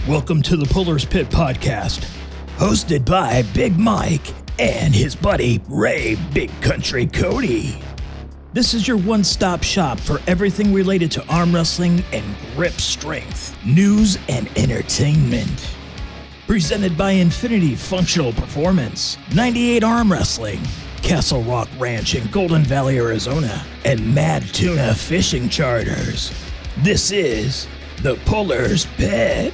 Welcome to the Puller's Pit Podcast, hosted by BigMike and his buddy Ray Big Country Cote. This is your one-stop shop for everything related to arm wrestling and grip strength, news and entertainment. Presented by Infinity Functional Performance, 98 Arm Wrestling, Castle Rock Ranch in Golden Valley, Arizona, and Mad Tuna Fishing Charters. This is the Puller's Pit.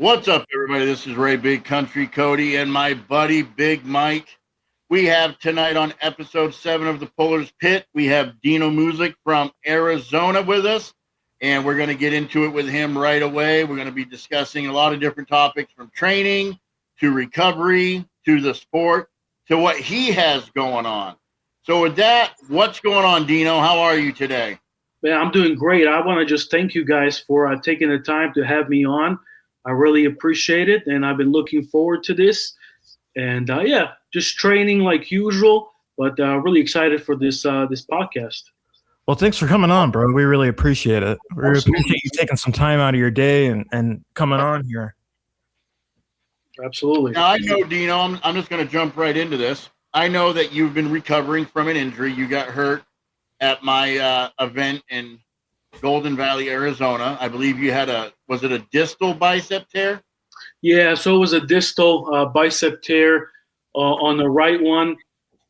What's up, everybody? This is Ray Big Country Cote and my buddy Big Mike. We have tonight on episode 7 of the Puller's Pit, we have Dino Muslic from Arizona with us, and we're going to get into it with him right away. We're going to be discussing a lot of different topics, from training to recovery to the sport to what he has going on. So with that, what's going on, Dino? How are you today? Man, I'm doing great. I want to just thank you guys for taking the time to have me on. I really appreciate it, and I've been looking forward to this. And just training like usual, but really excited for this podcast. Well, thanks for coming on, bro. We really appreciate it. We really appreciate you taking some time out of your day and coming on here. Absolutely. Now, I know, Dino, I'm just going to jump right into this. I know that you've been recovering from an injury. You got hurt at my event in Golden Valley, Arizona. I believe you had was it a distal bicep tear? Yeah, so it was a distal bicep tear on the right one.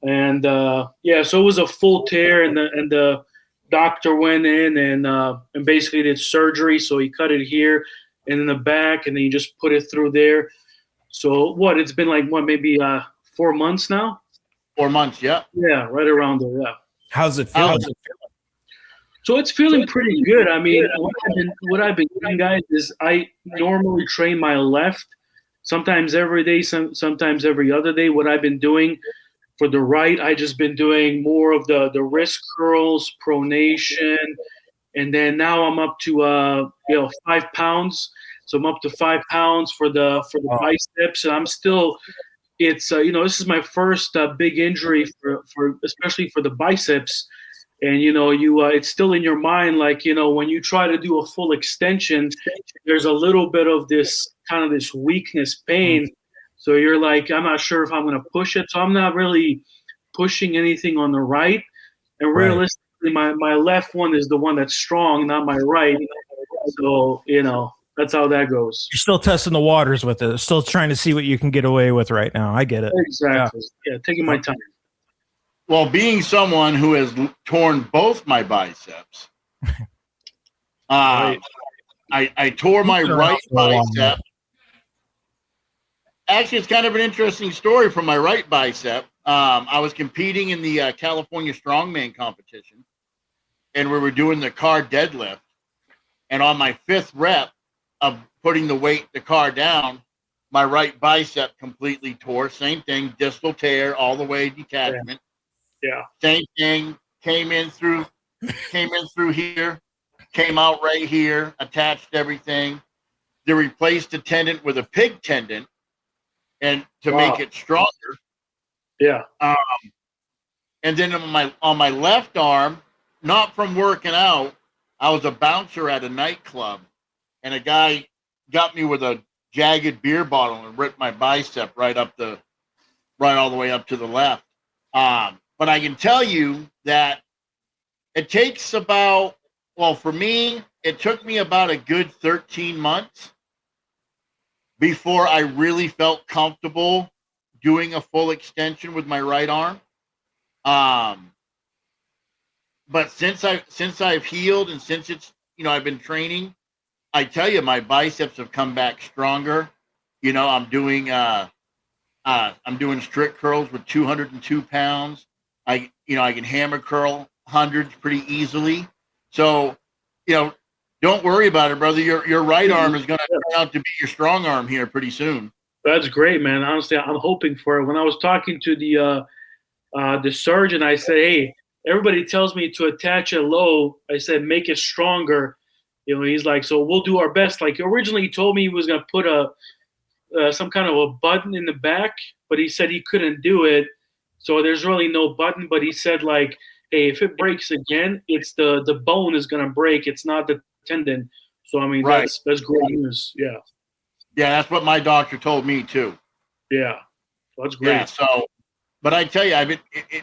And, so it was a full tear, and the doctor went in and basically did surgery. So he cut it here and in the back, and then he just put it through there. So it's been like, maybe 4 months now? 4 months, yeah. Yeah, right around there, yeah. How's it feel? So it's feeling pretty good. I mean, what I've been doing, guys, is I normally train my left, sometimes every day, sometimes every other day. What I've been doing for the right, I just been doing more of the wrist curls, pronation, and then now I'm up to 5 pounds. So I'm up to 5 pounds for the biceps, and I'm still. It's this is my first big injury for especially for the biceps, and it's still in your mind, like when you try to do a full extension, there's a little bit of this kind of this weakness pain, so you're like, I'm not sure if I'm going to push it, so I'm not really pushing anything on the right, and realistically, my left one is the one that's strong, not my right, so that's how that goes. You're still testing the waters with it. Still trying to see what you can get away with right now. I get it. Exactly. Yeah, taking my time. Well, being someone who has torn both my biceps, I tore my right bicep. Actually, it's kind of an interesting story from my right bicep. I was competing in the California Strongman competition, and we were doing the car deadlift. And on my 5th rep of putting the car down, my right bicep completely tore. Same thing, distal tear, all the way detachment. Yeah. Same thing, came in through here, came out right here, attached everything. They replaced the tendon with a pig tendon, and to make it stronger. Yeah. And then on my left arm, not from working out, I was a bouncer at a nightclub, and a guy got me with a jagged beer bottle and ripped my bicep right all the way up to the left. But I can tell you that it takes for me, it took me about a good 13 months before I really felt comfortable doing a full extension with my right arm. But since I've healed, and since it's, I've been training, I tell you, my biceps have come back stronger. I'm doing strict curls with 202 pounds. I can hammer curl hundreds pretty easily. So, don't worry about it, brother. Your right arm is going to turn out to be your strong arm here pretty soon. That's great, man. Honestly, I'm hoping for it. When I was talking to the surgeon, I said, hey, everybody tells me to attach it low. I said, make it stronger. He's like, so we'll do our best. Like, originally he told me he was going to put some kind of a button in the back, but he said he couldn't do it. So there's really no button, but he said, like, hey, if it breaks again, it's the bone is going to break. It's not the tendon. So I mean, Right. that's great news. Yeah. Yeah, that's what my doctor told me too. Yeah, that's great. Yeah. So, but I tell you,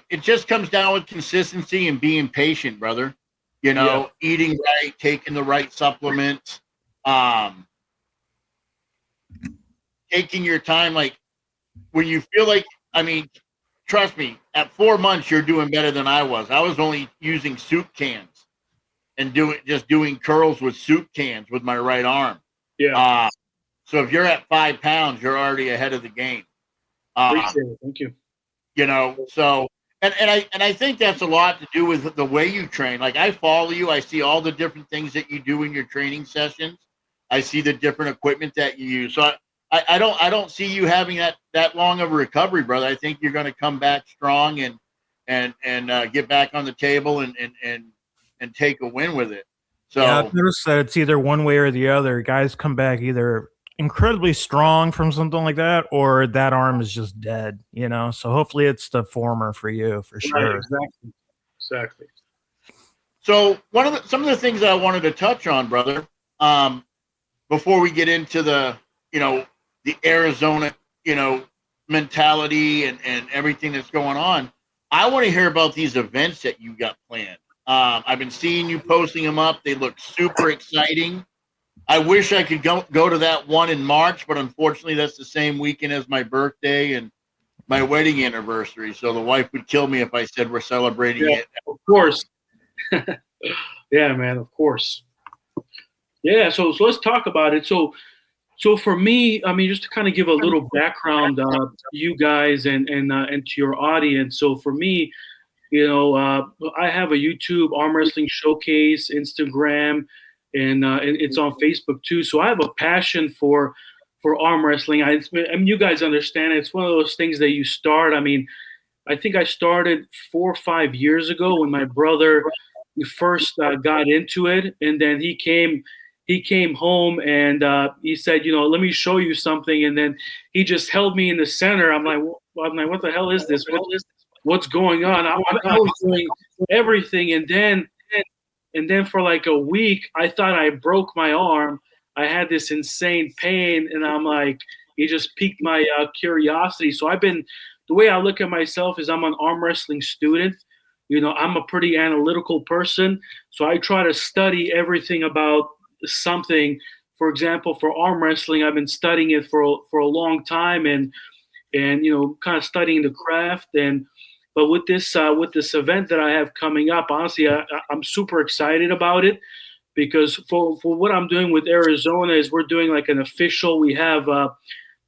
it just comes down with consistency and being patient, brother. You know, eating right, taking the right supplements, taking your time. Like when you feel like, I mean, trust me, at 4 months, you're doing better than I was. I was only using soup cans and doing curls with soup cans with my right arm. Yeah. So if you're at 5 pounds, you're already ahead of the game. Appreciate it. Thank you. You know, so and I think that's a lot to do with the way you train. Like I follow you, I see all the different things that you do in your training sessions. I see the different equipment that you use. So I don't see you having that long of a recovery, brother. I think you're going to come back strong and get back on the table and take a win with it. So yeah, I've noticed that it's either one way or the other. Guys come back either incredibly strong from something like that, or that arm is just dead. You know, so hopefully it's the former for you for sure. Right, exactly. So some of the things that I wanted to touch on, brother, before we get into the Arizona mentality and everything that's going on, I want to hear about these events that you got planned. I've been seeing you posting them up. They look super exciting. I wish I could go to that one in March, but unfortunately that's the same weekend as my birthday and my wedding anniversary. So the wife would kill me if I said we're celebrating it. Of course. Yeah, man, of course. Yeah, so let's talk about it. So for me, I mean, just to kind of give a little background to you guys and to your audience. So for me, I have a YouTube Armwrestling Showcase, Instagram, and it's on Facebook too. So I have a passion for arm wrestling. I mean, you guys understand it. It's one of those things that you start. I mean, I think I started 4 or 5 years ago when my brother first got into it, and then he came home and he said, let me show you something, and then he just held me in the center. I'm like, what the hell is this? What's going on? I was doing everything, and then for like a week, I thought I broke my arm. I had this insane pain, and I'm like, it just piqued my curiosity. So the way I look at myself is I'm an arm wrestling student. I'm a pretty analytical person, so I try to study everything about something. For example, for arm wrestling, I've been studying it for a long time, and kind of studying the craft. But with this event that I have coming up, honestly, I'm super excited about it, because for what I'm doing with Arizona is we're doing like an official. We have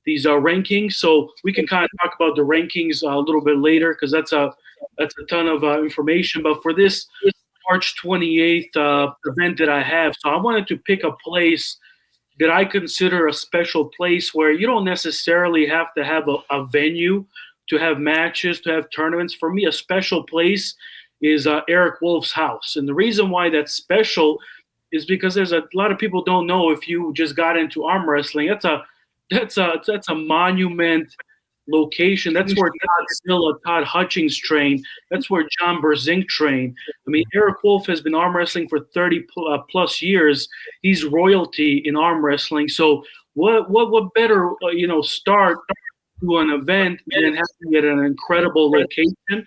these rankings, so we can kind of talk about the rankings a little bit later, because that's a ton of information. But for this March 28th event that I have, so I wanted to pick a place that I consider a special place where you don't necessarily have to have a venue to have matches, to have tournaments. For me, a special place is Eric Wolf's house. And the reason why that's special is because there's a lot of people don't know, if you just got into arm wrestling, that's a monument location. That's where Todd Hutchings trained. That's where John Berzink trained. I mean, Eric Wolf has been arm wrestling for 30 plus years. He's royalty in arm wrestling. So what better start to an event and having it at an incredible location?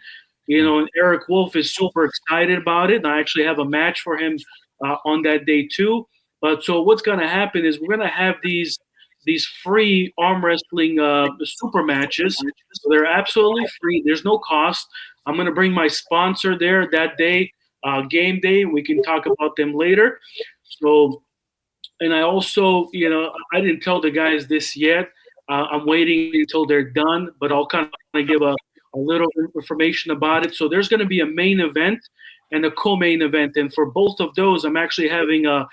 And Eric Wolf is super excited about it. And I actually have a match for him on that day too. But so what's going to happen is we're going to have these free arm wrestling super matches. So they're absolutely free. There's no cost. I'm going to bring my sponsor there that day, game day. We can talk about them later. So, and I also, I didn't tell the guys this yet. I'm waiting until they're done, but I'll kind of give a little information about it. So there's going to be a main event and a co-main event. And for both of those, I'm actually having a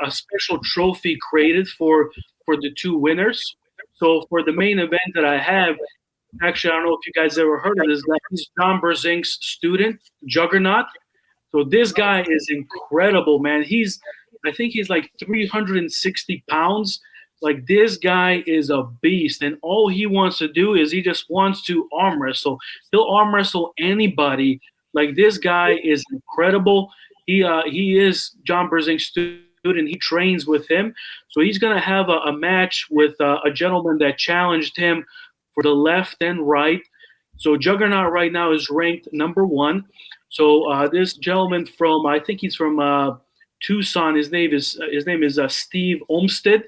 special trophy created for the two winners. So for the main event that I have, actually, I don't know if you guys ever heard of this guy. He's John Berzink's student, Juggernaut. So this guy is incredible, man. I think he's like 360 pounds. Like, this guy is a beast, and all he wants to do is he just wants to arm wrestle. He'll arm wrestle anybody. Like, this guy is incredible. he is John Brzezink's student. He trains with him, so he's going to have a match with a gentleman that challenged him for the left and right. So Juggernaut right now is ranked number 1. So this gentleman from, I think he's from Tucson. His name is Steve Olmsted.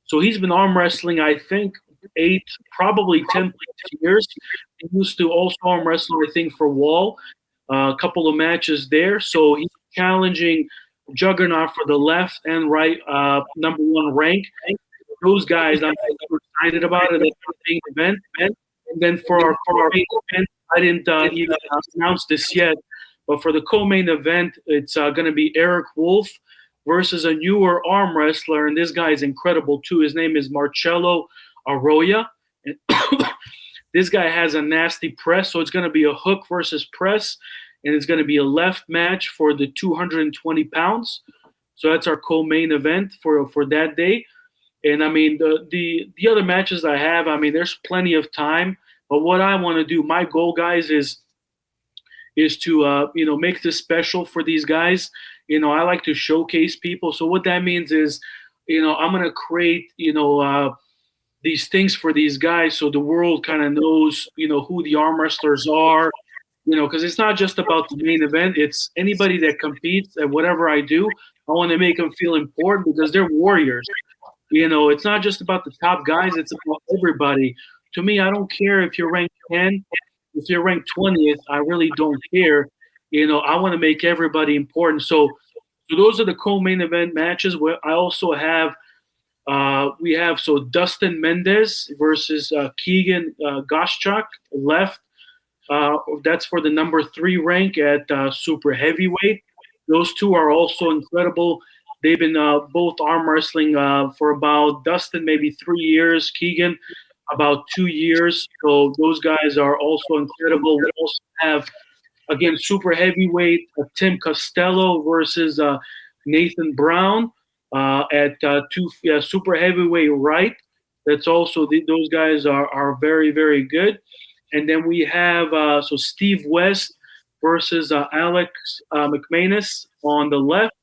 So he's been arm wrestling, I think, 8, probably 10 years. He used to also arm wrestle, I think, for Wall. A couple of matches there. So he's challenging Juggernaut for the left and right number 1 rank. Those guys, I'm super excited about it. It's a big event. And then for our main event, I didn't even announce this yet, but for the co-main event, it's going to be Eric Wolf versus a newer arm wrestler, and this guy is incredible too. His name is Marcelo Arroyo. And this guy has a nasty press, so it's going to be a hook versus press, and it's going to be a left match for the 220 pounds. So that's our co-main event for that day. And I mean, the other matches I have, I mean, there's plenty of time. But what I want to do, my goal, guys, is to make this special for these guys. I like to showcase people. So what that means is, I'm gonna create, these things for these guys, so the world kind of knows, who the arm wrestlers are. Because it's not just about the main event. It's anybody that competes at whatever I do. I want to make them feel important because they're warriors. It's not just about the top guys. It's about everybody. To me, I don't care if you're ranked 10, if you're ranked 20th. I really don't care. I want to make everybody important. So those are the co-main event matches. Where I also have, we have Dustin Mendez versus Keegan Goschak, left. That's for the number 3 rank at super heavyweight. Those two are also incredible. They've been both arm wrestling for about, Dustin maybe 3 years, Keegan about 2 years. So those guys are also incredible. We also have, again, super heavyweight, Tim Costello versus Nathan Brown at super heavyweight right. That's also, those guys are very, very good. And then we have Steve West versus Alex McManus on the left.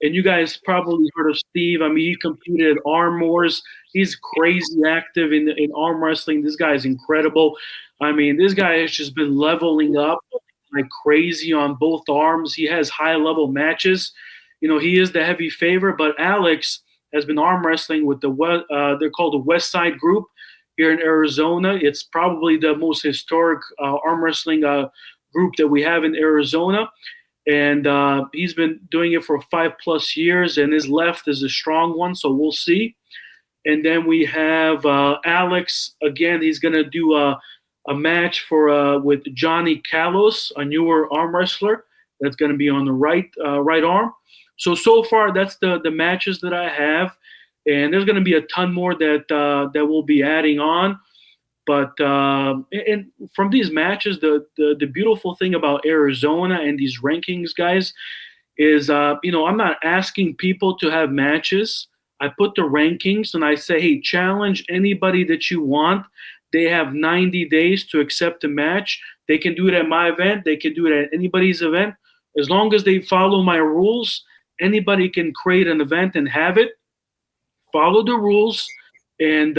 And you guys probably heard of Steve. I mean, he competed at Arm Wars. He's crazy active in arm wrestling. This guy is incredible. I mean, this guy has just been leveling up like crazy on both arms. He has high-level matches. He is the heavy favorite, but Alex has been arm wrestling with they're called the West Side Group here in Arizona. It's probably the most historic arm wrestling group that we have in Arizona. And he's been doing it for 5+ years, and his left is a strong one, so we'll see. And then we have Alex. Again, he's going to do a match with Johnny Kalos, a newer arm wrestler. That's going to be on the right arm. So far, that's the matches that I have. And there's going to be a ton more that we'll be adding on. But and from these matches, the beautiful thing about Arizona and these rankings, guys, is I'm not asking people to have matches. I put the rankings and I say, hey, challenge anybody that you want. They have 90 days to accept a match. They can do it at my event. They can do it at anybody's event. As long as they follow my rules, anybody can create an event and have it. Follow the rules. And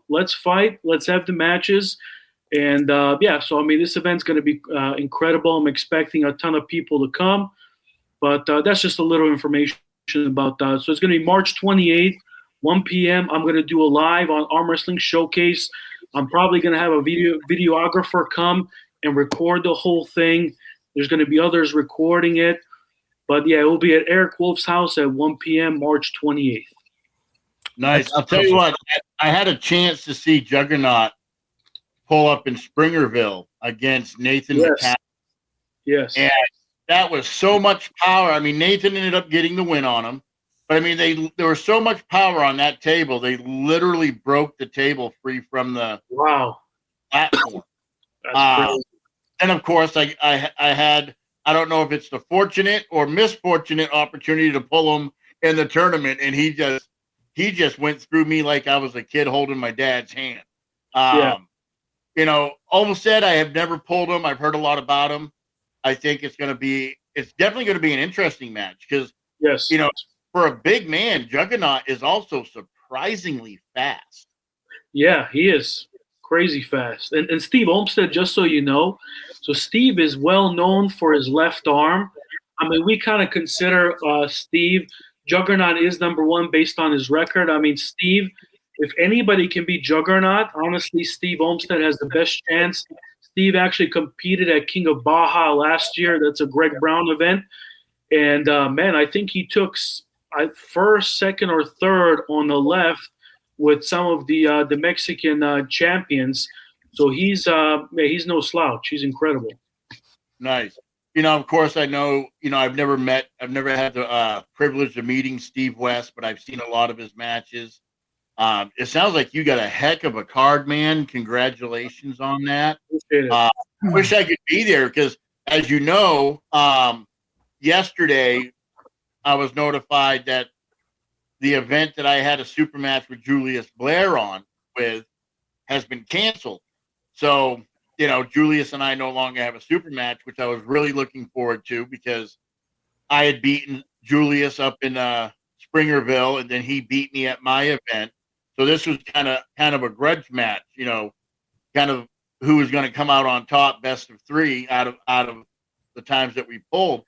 let's fight. Let's have the matches. And so I mean, this event's going to be incredible. I'm expecting a ton of people to come, but that's just a little information about that. So it's going to be March 28th, 1 p.m. I'm going to do a live on Arm Wrestling Showcase. I'm probably going to have a videographer come and record the whole thing. There's going to be others recording it, but yeah, it will be at Eric Wolf's house at 1 p.m. March 28th. Nice. I'll tell you what, I had a chance to see Juggernaut pull up in Springerville against Nathan McCann. Yes. And that was so much power. I mean, Nathan ended up getting the win on him. But, I mean, there was so much power on that table. They literally broke the table free from the platform. And, of course, I had, I don't know if it's the fortunate or misfortunate opportunity to pull him in the tournament, and he just went through me like I was a kid holding my dad's hand. Almost said I have never pulled him. I've heard a lot about him. I think it's going to be it's definitely going to be an interesting match because, Yes. you know, for a big man, Juggernaut is also surprisingly fast. Yeah, he is crazy fast. And Steve Olmsted, just so you know, so Steve is well known for his left arm. I mean, we kind of consider Steve, Juggernaut is number one based on his record. I mean, Steve, if anybody can beat Juggernaut, honestly, Steve Olmsted has the best chance. Steve actually competed at King of Baja last year. That's a Greg Brown event. And, man, I think he took first, second, or third on the left with some of the Mexican champions. So he's no slouch. He's incredible. Nice. You know, of course, I know, you know, I've never had the privilege of meeting Steve West, but I've seen a lot of his matches. It sounds like you got a heck of a card, man. Congratulations on that. I wish I could be there because, as you know, yesterday I was notified that the event that I had a super match with Julius Blair on with has been canceled. So, you know, Julius and I no longer have a super match, which I was really looking forward to because I had beaten Julius up in Springerville, and then he beat me at my event. So this was kind of a grudge match, you know, kind of who was going to come out on top, best of three out of the times that we pulled.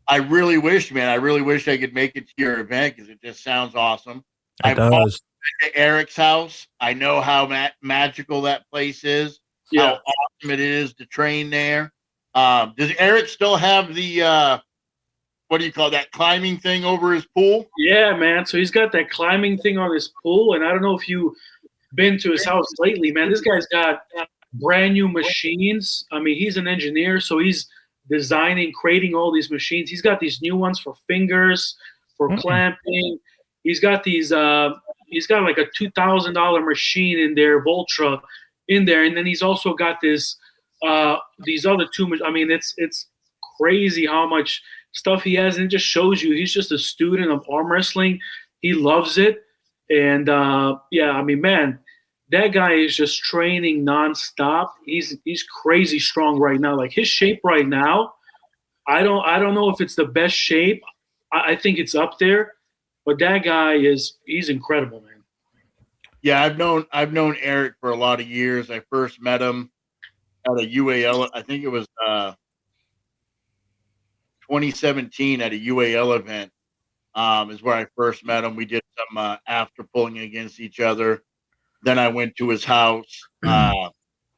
I really wish I could make it to your event because it just sounds awesome. It does. At Eric's house. I know how magical that place is. Yeah. How awesome it is to train there. Does Eric still have the what do you call that climbing thing over his pool? Yeah, man. So he's got that climbing thing on his pool, and I don't know if you've been to his house lately, man. This guy's got brand new machines. I mean, he's an engineer, so he's designing, creating all these machines. He's got these new ones for fingers, for clamping. He's got these. He's got like a $2,000 machine in there, Voltra, in there, and then he's also got this. These other two. I mean, it's crazy how much stuff he has, and it just shows you he's just a student of arm wrestling. He loves it, and yeah, I mean, man, that guy is just training nonstop. He's crazy strong right now. Like his shape right now, I don't know if it's the best shape. I think it's up there, but that guy he's incredible, man. Yeah, I've known Eric for a lot of years. I first met him at a UAL. I think it was 2017 at a UAL event. Is where I first met him. We did some after pulling against each other. Then I went to his house.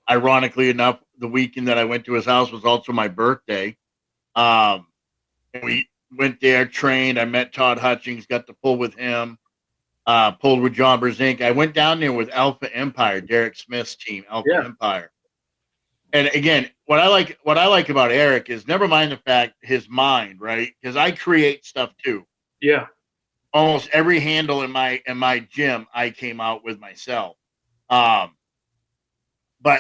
Ironically enough, the weekend that I went to his house was also my birthday. And we went there, trained. I met Todd Hutchings, got to pull with him. Pulled with John Brzenk. I went down there with Alpha Empire, Derek Smith's team, Alpha Empire. And again, what I like about Eric is never mind the fact his mind, right? Because I create stuff too. Yeah. Almost every handle in my gym I came out with myself. But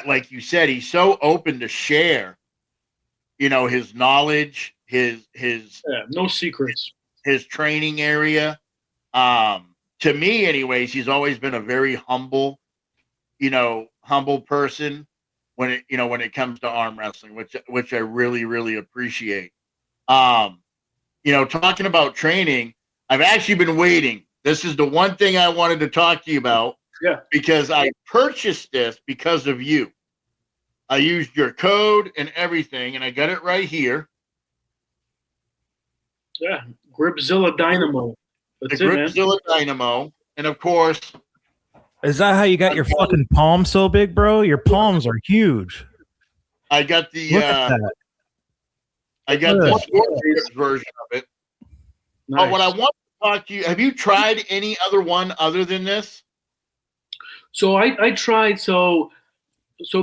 like you said, he's so open to share, you know, his knowledge, his no secrets, his training area. To me, anyways, he's always been a very humble person when it comes to arm wrestling, which I really, really appreciate. Talking about training, I've actually been waiting. This is the one thing I wanted to talk to you about. Yeah. Because I purchased this because of you. I used your code and everything, and I got it right here. Yeah, Gripzilla Dynamo. That's the it, Gripzilla Dynamo, and of course. Is that how you got your fucking palms so big, bro? Your palms are huge. I got the sports version of it. Nice. But what I want to talk to you, have you tried any other one other than this? So I tried. So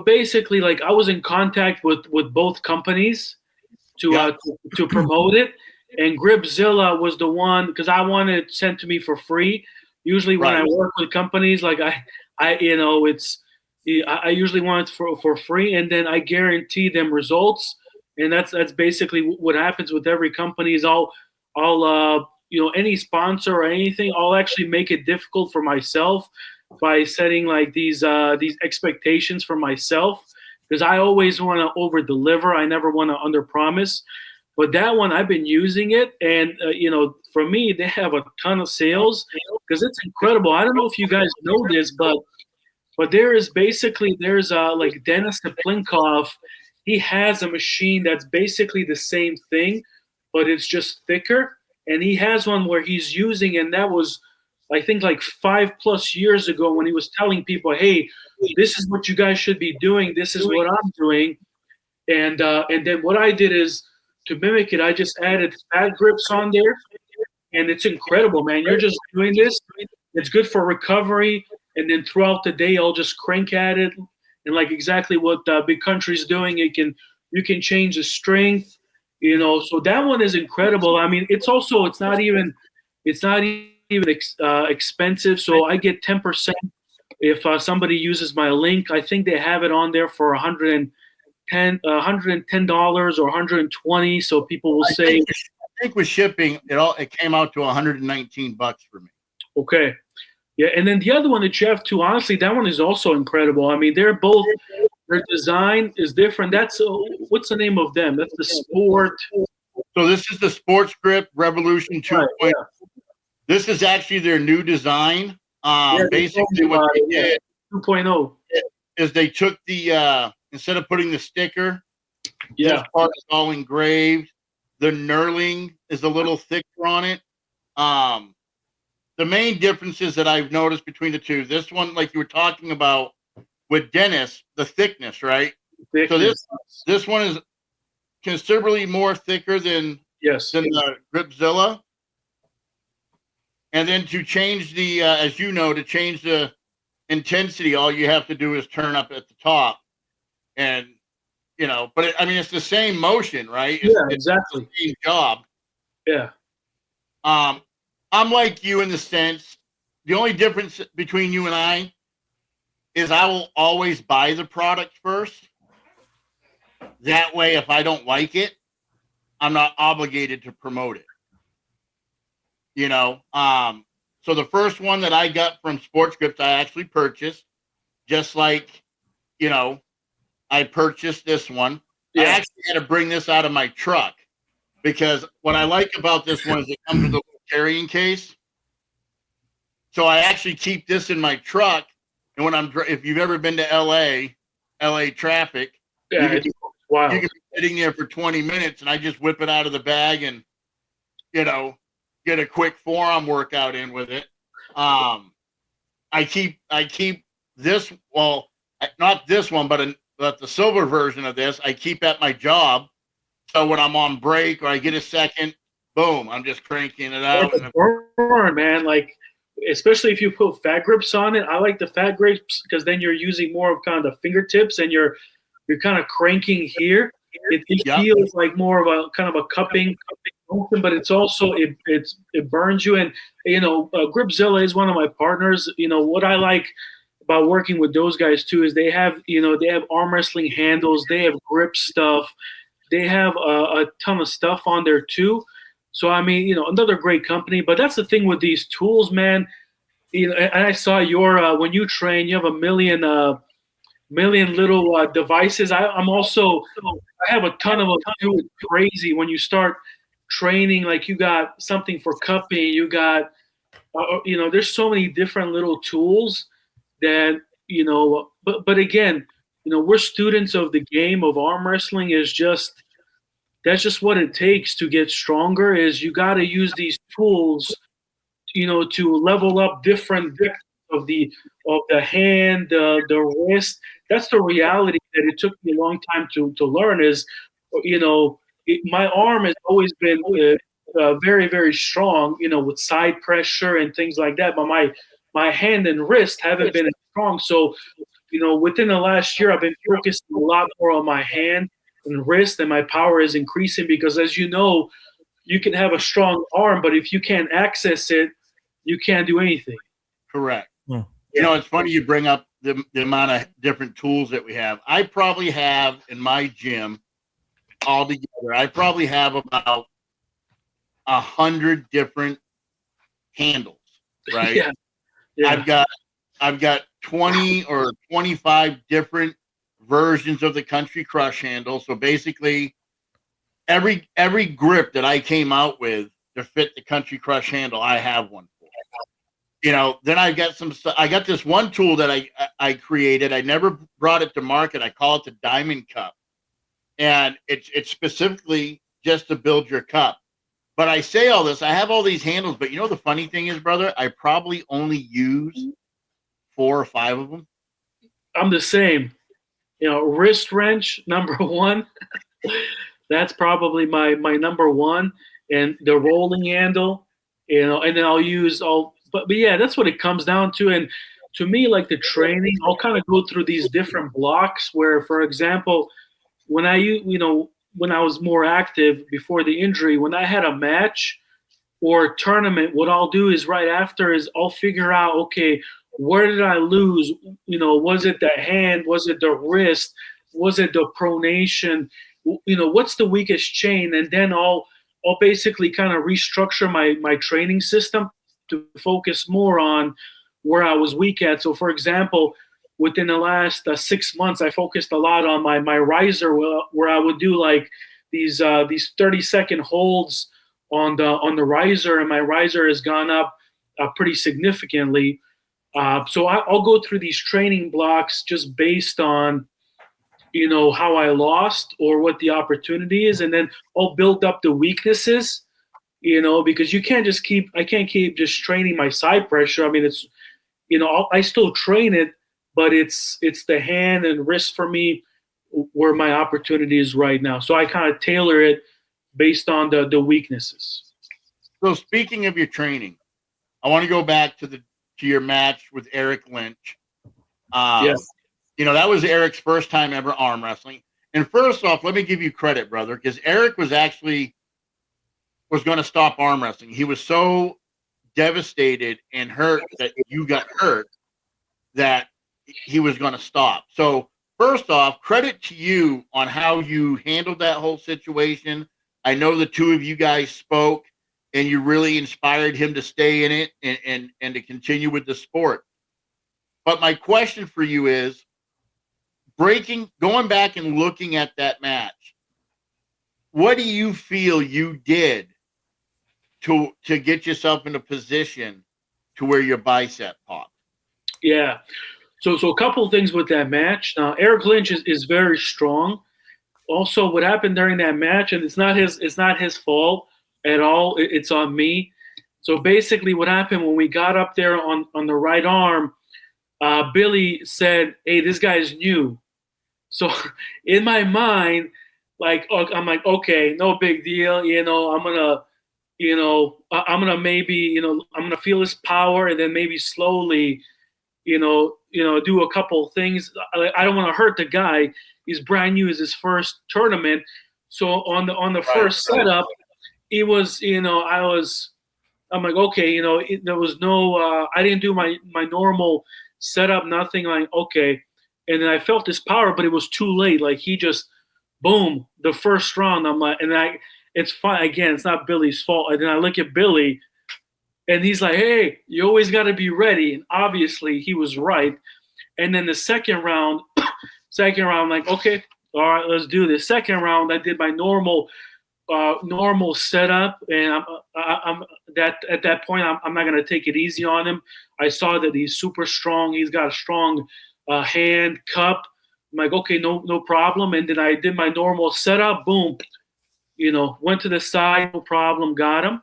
basically, like I was in contact with both companies to promote it, and Gripzilla was the one because I wanted it sent to me for free. Usually when I work with companies, like I usually want it for free, and then I guarantee them results, and that's basically what happens with every company. Is I'll any sponsor or anything, I'll actually make it difficult for myself by setting like these expectations for myself, because I always want to over deliver. I never want to under promise. But that one, I've been using it, and for me, they have a ton of sales because it's incredible. I don't know if you guys know this, but there's like Dennis Kaplinkoff. He has a machine that's basically the same thing, but it's just thicker. And he has one where he's using, and that was, I think, like 5+ years ago when he was telling people, "Hey, this is what you guys should be doing. This is what I'm doing." And then what I did is, to mimic it, I just added fat grips on there, and it's incredible, man. You're just doing this. It's good for recovery, and then throughout the day, I'll just crank at it, and like exactly what Big Country's doing, you can change the strength, So that one is incredible. I mean, it's not even expensive. So I get 10% if somebody uses my link. I think they have it on there for $110 or $120. So people will say, I think with shipping, it came out to $119 for me. Okay. Yeah, and then the other one that you have too, honestly, that one is also incredible. I mean, their design is different. That's what's the name of them? That's the Sport. So this is the Sports Grip Revolution 2.0. Right, This is actually their new design. Basically, what they did 2.0 is they took the instead of putting the sticker, this part is all engraved. The knurling is a little thicker on it. The main differences that I've noticed between the two, this one, like you were talking about with Dennis, the thickness, right? So this one is considerably more thicker than the Gripzilla. And then to change the, as you know, to change the intensity, all you have to do is turn up at the top, and but it's the same motion, right? Exactly. It's the same job. Yeah. I'm like you in the sense, the only difference between you and I is I will always buy the product first. That way, if I don't like it, I'm not obligated to promote it. So the first one that I got from Sports Grips, I actually purchased, just like, I purchased this one. Yeah. I actually had to bring this out of my truck because what I like about this one is it comes with a little carrying case. So I actually keep this in my truck. And if you've ever been to LA traffic, you can be sitting there for 20 minutes and I just whip it out of the bag and, get a quick forearm workout in with it. I keep this, well, not this one, but the silver version of this, I keep at my job. So when I'm on break or I get a second, boom, I'm just cranking it out. Burn, man. Like, especially if you put fat grips on it. I like the fat grips because then you're using more of kind of the fingertips and you're kind of cranking here. It feels like more of a kind of a cupping motion, but it's also it burns you. And Gripzilla is one of my partners. What I like about working with those guys too is they have arm wrestling handles, they have grip stuff, they have a ton of stuff on there too. So another great company. But that's the thing with these tools, man. And I saw your when you train, you have a million little devices. I have a ton of them too. It's crazy when you start training. Like you got something for cupping, you got there's so many different little tools that But again, we're students of the game of arm wrestling. That's just what it takes to get stronger. Is you got to use these tools, to level up different victims of the hand, the wrist. That's the reality that it took me a long time to learn. Is my arm has always been very, very strong, with side pressure and things like that. But my hand and wrist haven't been as strong. So, within the last year, I've been focusing a lot more on my hand and wrist, and my power is increasing because, as you know, you can have a strong arm, but if you can't access it, you can't do anything. Correct. Yeah. It's funny you bring up the amount of different tools that we have. I probably have in my gym altogether, I probably have about 100 different handles, right? Yeah. I've got 20 or 25 different versions of the country crush handle. So basically every grip that I came out with to fit the Country Crush handle, I have one for. Then I got this one tool that I created. I never brought it to market. I call it the Diamond Cup, and it's specifically just to build your cup. But I say all this, I have all these handles, but the funny thing is, brother, I probably only use 4 or 5 of them. I'm the same. Wrist wrench, number one. That's probably my number one. And the rolling handle, and then I'll use but yeah, that's what it comes down to. And to me, like the training, I'll kind of go through these different blocks where, for example, when when I was more active before the injury, when I had a match or a tournament, what I'll do is right after is I'll figure out, okay, where did I lose? Was it the hand? Was it the wrist? Was it the pronation? What's the weakest chain? And then I'll basically kind of restructure my training system to focus more on where I was weak at. So, for example, within the last 6 months, I focused a lot on my riser, where I would do like these 30-second holds on the riser, and my riser has gone up pretty significantly. So I'll go through these training blocks just based on how I lost or what the opportunity is, and then I'll build up the weaknesses. Because I can't keep just training my side pressure. I mean, it's I still train it, but it's the hand and wrist for me where my opportunity is right now. So I kind of tailor it based on the weaknesses. So speaking of your training, I want to go back to your match with Eric Lynch. Yes. That was Eric's first time ever arm wrestling. And first off, let me give you credit, brother, because Eric was going to stop arm wrestling. He was so devastated and hurt that you got hurt that he was going to stop. So first off, credit to you on how you handled that whole situation. I know the two of you guys spoke, and you really inspired him to stay in it and to continue with the sport. But my question for you is, going back and looking at that match, what do you feel you did to get yourself in a position to where your bicep popped? Yeah. So a couple of things with that match. Now, Eric Lynch is very strong. Also, what happened during that match, and it's not his fault at all. It's on me. So basically, what happened when we got up there on the right arm, Billy said, "Hey, this guy's new." So in my mind, I'm like, okay, no big deal. I'm gonna maybe, I'm gonna feel his power, and then maybe slowly, do a couple of things. I don't want to hurt the guy. He's brand new. It's his first tournament. So on the first setup, it was, I'm like, okay, there was no, I didn't do my normal setup, nothing, like, okay. And then I felt his power, but it was too late. Like, he just, boom, the first round. I'm like, it's fine. Again, it's not Billy's fault. And then I look at Billy, and he's like, hey, you always got to be ready. And obviously he was right. And then the second round, like, okay, all right, let's do this. Second round, I did my normal setup, and I'm at that point, I'm not gonna take it easy on him. I saw that he's super strong. He's got a strong hand cup. I'm like, okay, no problem. And then I did my normal setup. Boom, went to the side, no problem, got him.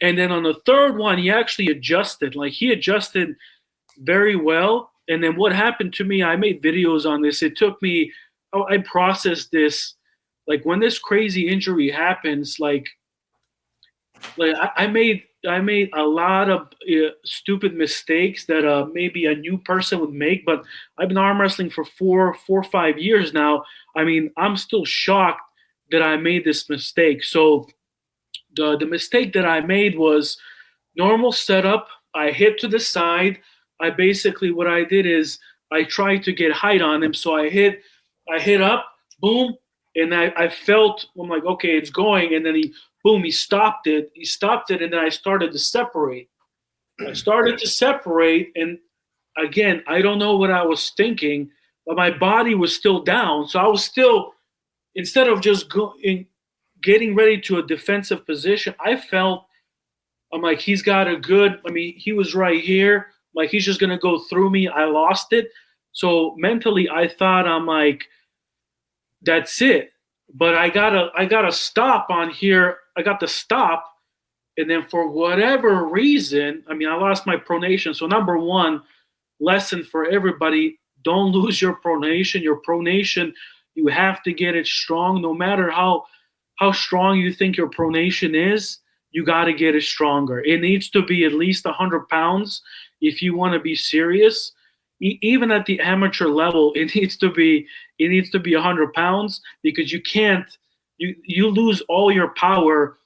And then on the third one, he actually adjusted. Like, he adjusted very well. And then what happened to me, I made videos on this. It took me, I processed this. Like, when this crazy injury happens, like I made a lot of stupid mistakes that maybe a new person would make. But I've been arm wrestling for 4 or 5 years now. I mean, I'm still shocked that I made this mistake. So the mistake that I made was normal setup. I hit to the side. What I did is I tried to get height on him. So I hit up, boom. And I felt, I'm like, okay, it's going. And then he stopped it. And then I started to separate. And again, I don't know what I was thinking, but my body was still down. So I was still, instead of just getting ready to a defensive position, I'm like, he's got a good, he was right here. Like, he's just going to go through me. I lost it. So mentally, I thought, I'm like, that's it. But I got a stop on here. I got the stop. And then for whatever reason, I lost my pronation. So number one lesson for everybody, don't lose your pronation. Your pronation, you have to get it strong. No matter how strong you think your pronation is, you got to get it stronger. It needs to be at least 100 pounds if you want to be serious. Even at the amateur level, it needs to be 100 pounds, because you lose all your power.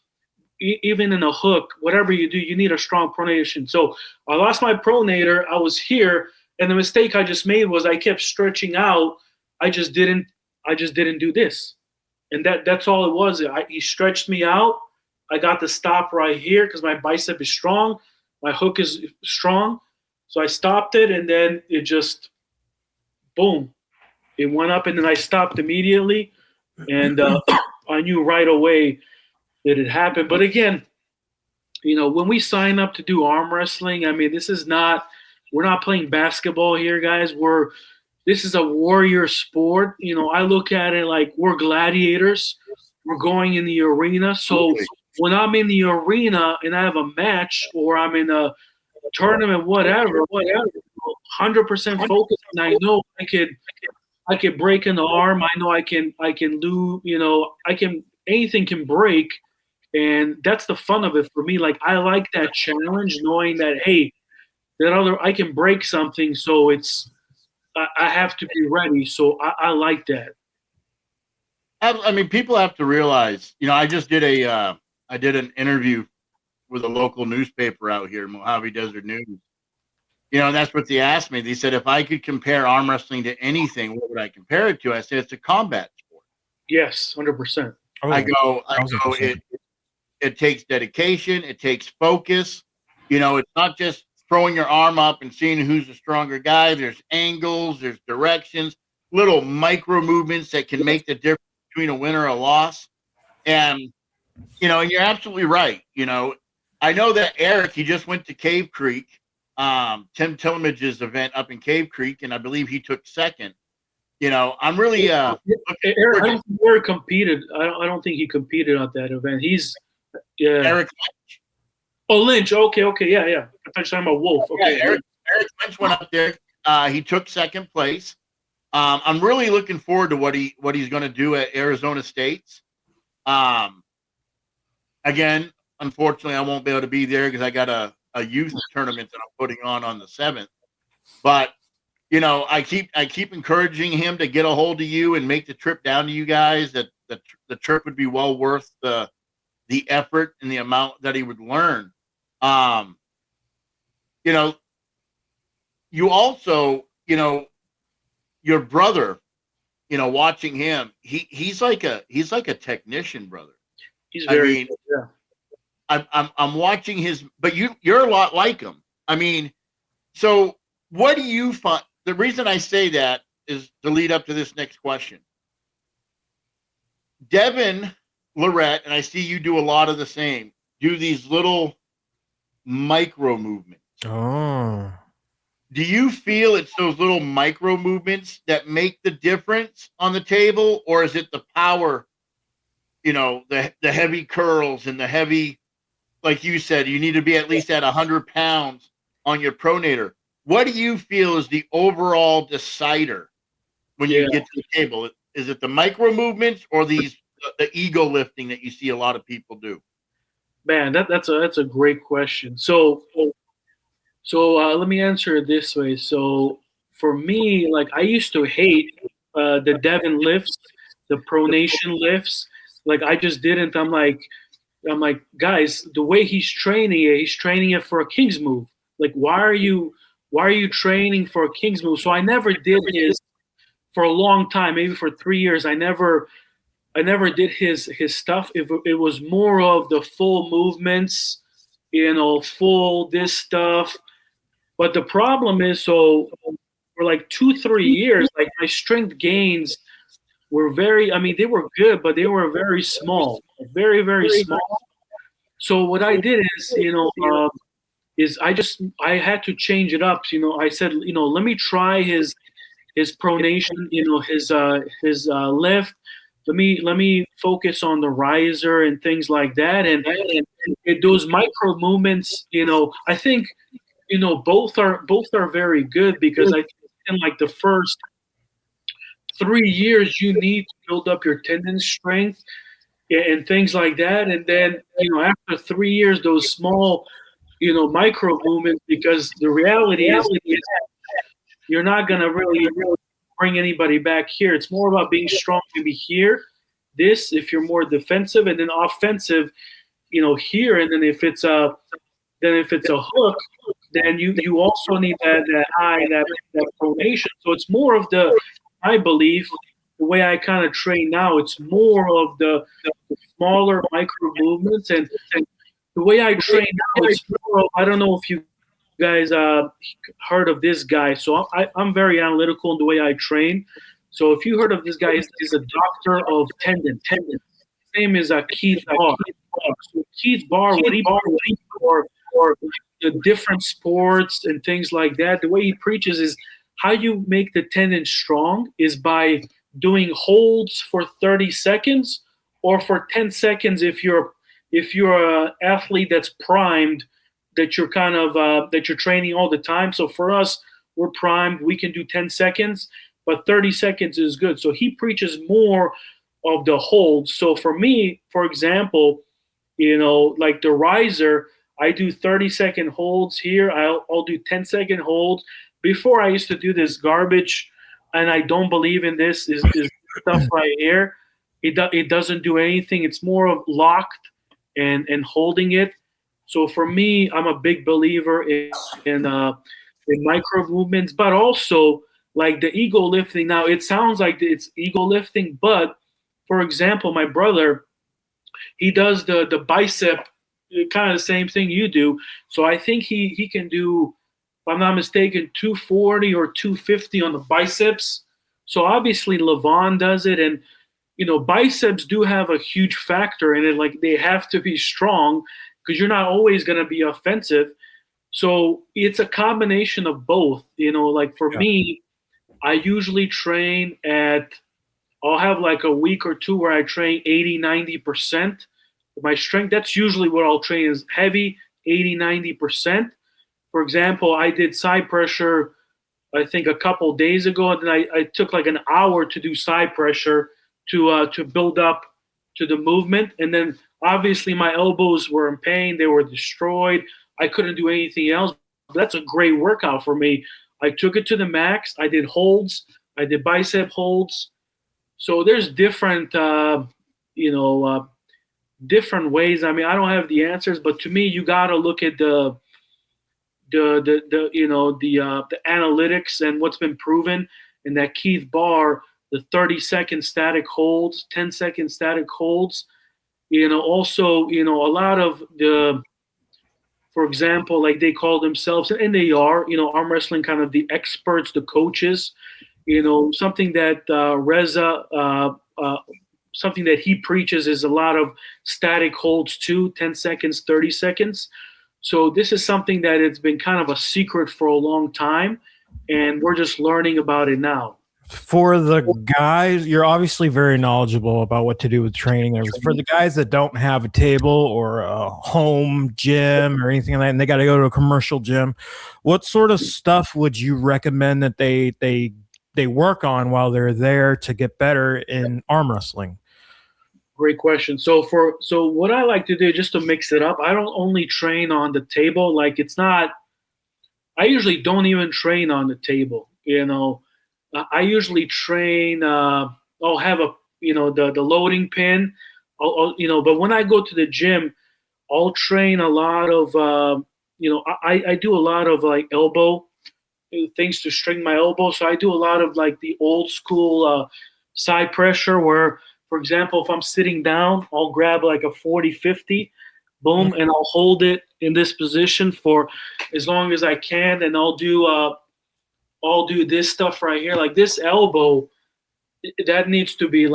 Even in a hook, whatever you do, you need a strong pronation. So I lost my pronator. I was here, and the mistake I just made was I kept stretching out. I just didn't do this, and that's all it was. He stretched me out. I got the stop right here because my bicep is strong, my hook is strong. So I stopped it, and then it just, boom, it went up, and then I stopped immediately, and I knew right away that it happened. But again, when we sign up to do arm wrestling, we're not playing basketball here, guys. This is a warrior sport. I look at it like we're gladiators. We're going in the arena. So when I'm in the arena and I have a match, or I'm in a tournament, whatever, 100% focused, and I know I could break an arm. I know I can do, anything can break. And that's the fun of it for me. Like, I like that challenge, knowing that, hey, I can break something. So I have to be ready. So I like that. People have to realize, I just did I did an interview with a local newspaper out here, Mojave Desert News. And that's what they asked me. They said, if I could compare arm wrestling to anything, what would I compare it to? I said, it's a combat sport. Yes, 100%. I go, it takes dedication. It takes focus. It's not just throwing your arm up and seeing who's the stronger guy. There's angles, there's directions, little micro movements that can make the difference between a win or a loss. And, and you're absolutely right. I know that Eric, he just went to Cave Creek, Tim Tillmage's event up in Cave Creek, and I believe he took second. I'm really Eric, I don't think Eric competed. I don't think he competed at that event. Eric Lynch. Oh, Lynch. Okay, yeah. I thought you were talking about Wolf. Okay, yeah, Eric Lynch went up there. He took second place. I'm really looking forward to what he's going to do at Arizona State's. Again, unfortunately, I won't be able to be there because I got a youth tournament that I'm putting on the 7th. But I keep encouraging him to get a hold of you and make the trip down to you guys. That the trip would be well worth the effort and the amount that he would learn. You also, your brother, watching him, he's like a technician, brother. He's very good, yeah. I'm watching but you're a lot like him. So what do you find? The reason I say that is to lead up to this next question. Devin Lorette, and I see you do a lot of the same, do these little micro movements. Oh. Do you feel it's those little micro movements that make the difference on the table, or is it the power, the heavy curls and the heavy, like you said, you need to be at least at 100 pounds on your pronator? What do you feel is the overall decider when you get to the table? Is it the micro movements or the ego lifting that you see a lot of people do? Man, that's a great question. So let me answer it this way. So for me, like, I used to hate the Devin lifts, the pronation lifts. Like, I just didn't. I'm like, guys, the way he's training it for a King's move. Like, why are you training for a King's move? So I never did his for a long time, maybe for 3 years. I never did his stuff. It was more of the full movements, full this stuff. But the problem is, so for like 2-3 years, like, my strength gains were very, I mean, they were good, but they were very small, very, very small. So what I did is, I had to change it up. I said, let me try his pronation, his lift. Let me focus on the riser and things like that, and those micro movements. I think both are very good, because I think in like the first 3 years you need to build up your tendon strength and things like that, and then after 3 years those small micro movements, because the reality is you're not gonna really bring anybody back here. It's more about being strong maybe here. This, if you're more defensive, and then offensive, here. And then if it's a hook, then you also need that high, that pronation. So it's more of I believe, the way I kind of train now, it's more of the smaller micro movements, and the way I train now, it's more of, I don't know if you guys heard of this guy. So I'm very analytical in the way I train. So if you heard of this guy, he's a doctor of tendon. His name is Keith Barr. So Keith Barr, what he for the different sports and things like that, the way he preaches is how you make the tendon strong is by doing holds for 30 seconds or for 10 seconds if you're an athlete that's primed, that you're kind of that you're training all the time. So for us, we're primed. We can do 10 seconds, but 30 seconds is good. So he preaches more of the holds. So for me, for example, like the riser, I do 30-second holds here. I'll do 10-second holds. Before, I used to do this garbage, and I don't believe in this. Is stuff right here. It doesn't do anything. It's more of locked and holding it. So for me, I'm a big believer in micro movements, but also like the ego lifting. Now it sounds like it's ego lifting, but for example, my brother, he does the bicep, kind of the same thing you do. So I think he can do, if I'm not mistaken, 240 or 250 on the biceps. So obviously Levon does it, and biceps do have a huge factor in it. Like they have to be strong, because you're not always going to be offensive. So it's a combination of both. Like for me, I usually train I'll have like a week or two where I train 80-90% of my strength. That's usually what I'll train, is heavy 80-90%. For example, I did side pressure, I think a couple days ago, and then I took like an hour to do side pressure to build up to the movement. And then obviously my elbows were in pain. They were destroyed. I couldn't do anything else. That's a great workout for me. I took it to the max. I did holds. I did bicep holds. So there's different, different ways. I mean, I don't have the answers, but to me, you got to look at the analytics and what's been proven. And that Keith Barr, the 30-second static holds, 10-second static holds. Also, a lot of for example, like they call themselves, and they are, arm wrestling kind of the experts, the coaches, something that Reza, something that he preaches is a lot of static holds too, 10 seconds, 30 seconds. So this is something that it's been kind of a secret for a long time, and we're just learning about it now. For the guys, you're obviously very knowledgeable about what to do with training. For the guys that don't have a table or a home gym or anything like that, and they got to go to a commercial gym, what sort of stuff would you recommend that they work on while they're there to get better in arm wrestling? Great question. So what I like to do, just to mix it up, I don't only train on the table. Like I usually don't even train on the table. I usually train. I'll have the loading pin. But when I go to the gym, I'll train a lot of. I do a lot of like elbow things to strengthen my elbow. So I do a lot of like the old school side pressure, where, for example, if I'm sitting down, I'll grab like a 40-50, boom, and I'll hold it in this position for as long as I can, and I'll do this stuff right here. Like this elbow that needs to be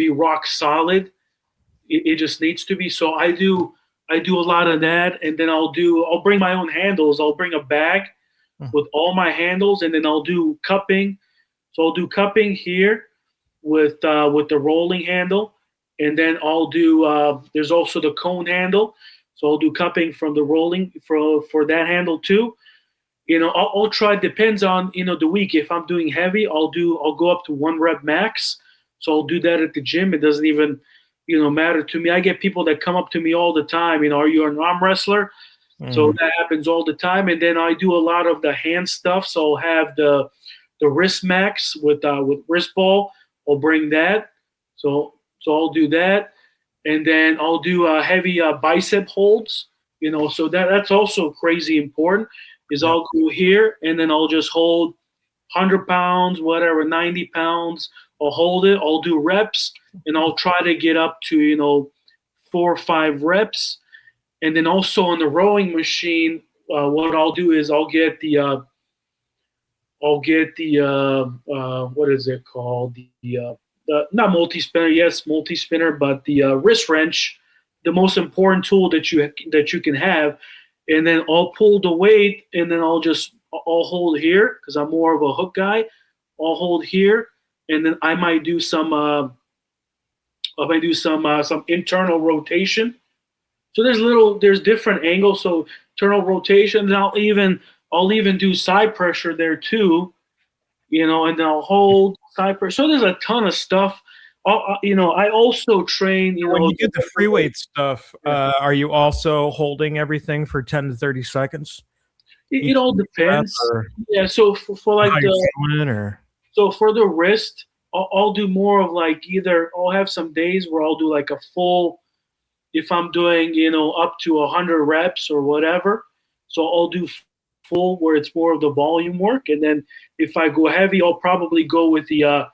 rock solid. It just needs to be. So I do a lot of that, and then I'll bring my own handles. I'll bring a bag with all my handles, and then I'll do cupping. So I'll do cupping here with the rolling handle, and then I'll do. There's also the cone handle, so I'll do cupping from the rolling for that handle too. I'll try. Depends on the week. If I'm doing heavy, I'll go up to 1 rep max. So I'll do that at the gym. It doesn't even matter to me. I get people that come up to me all the time. Are you an arm wrestler? So that happens all the time. And then I do a lot of the hand stuff. So I'll have the wrist max with wrist ball. I'll bring that. So I'll do that, and then I'll do heavy bicep holds. So that's also crazy important. I'll go here, and then I'll just hold 100 pounds, whatever, 90 pounds. I'll hold it. I'll do reps, and I'll try to get up to 4 or 5 reps. And then also on the rowing machine, what I'll do is I'll get the what is it called? The not multi-spinner, yes, multi-spinner, but the wrist wrench, the most important tool that you can have. And then I'll pull the weight, and then I'll hold here because I'm more of a hook guy. I'll hold here, and then I might do some internal rotation. So there's different angles. So internal rotation, and I'll even do side pressure there too, and then I'll hold side pressure. So there's a ton of stuff. I also train. When you get the free weight stuff, are you also holding everything for 10 to 30 seconds? It all depends. Yeah. So for like so for the wrist, I'll do more of either I'll have some days where I'll do a full. If I'm doing up to 100 reps or whatever, so I'll do full where it's more of the volume work, and then if I go heavy, I'll probably go with the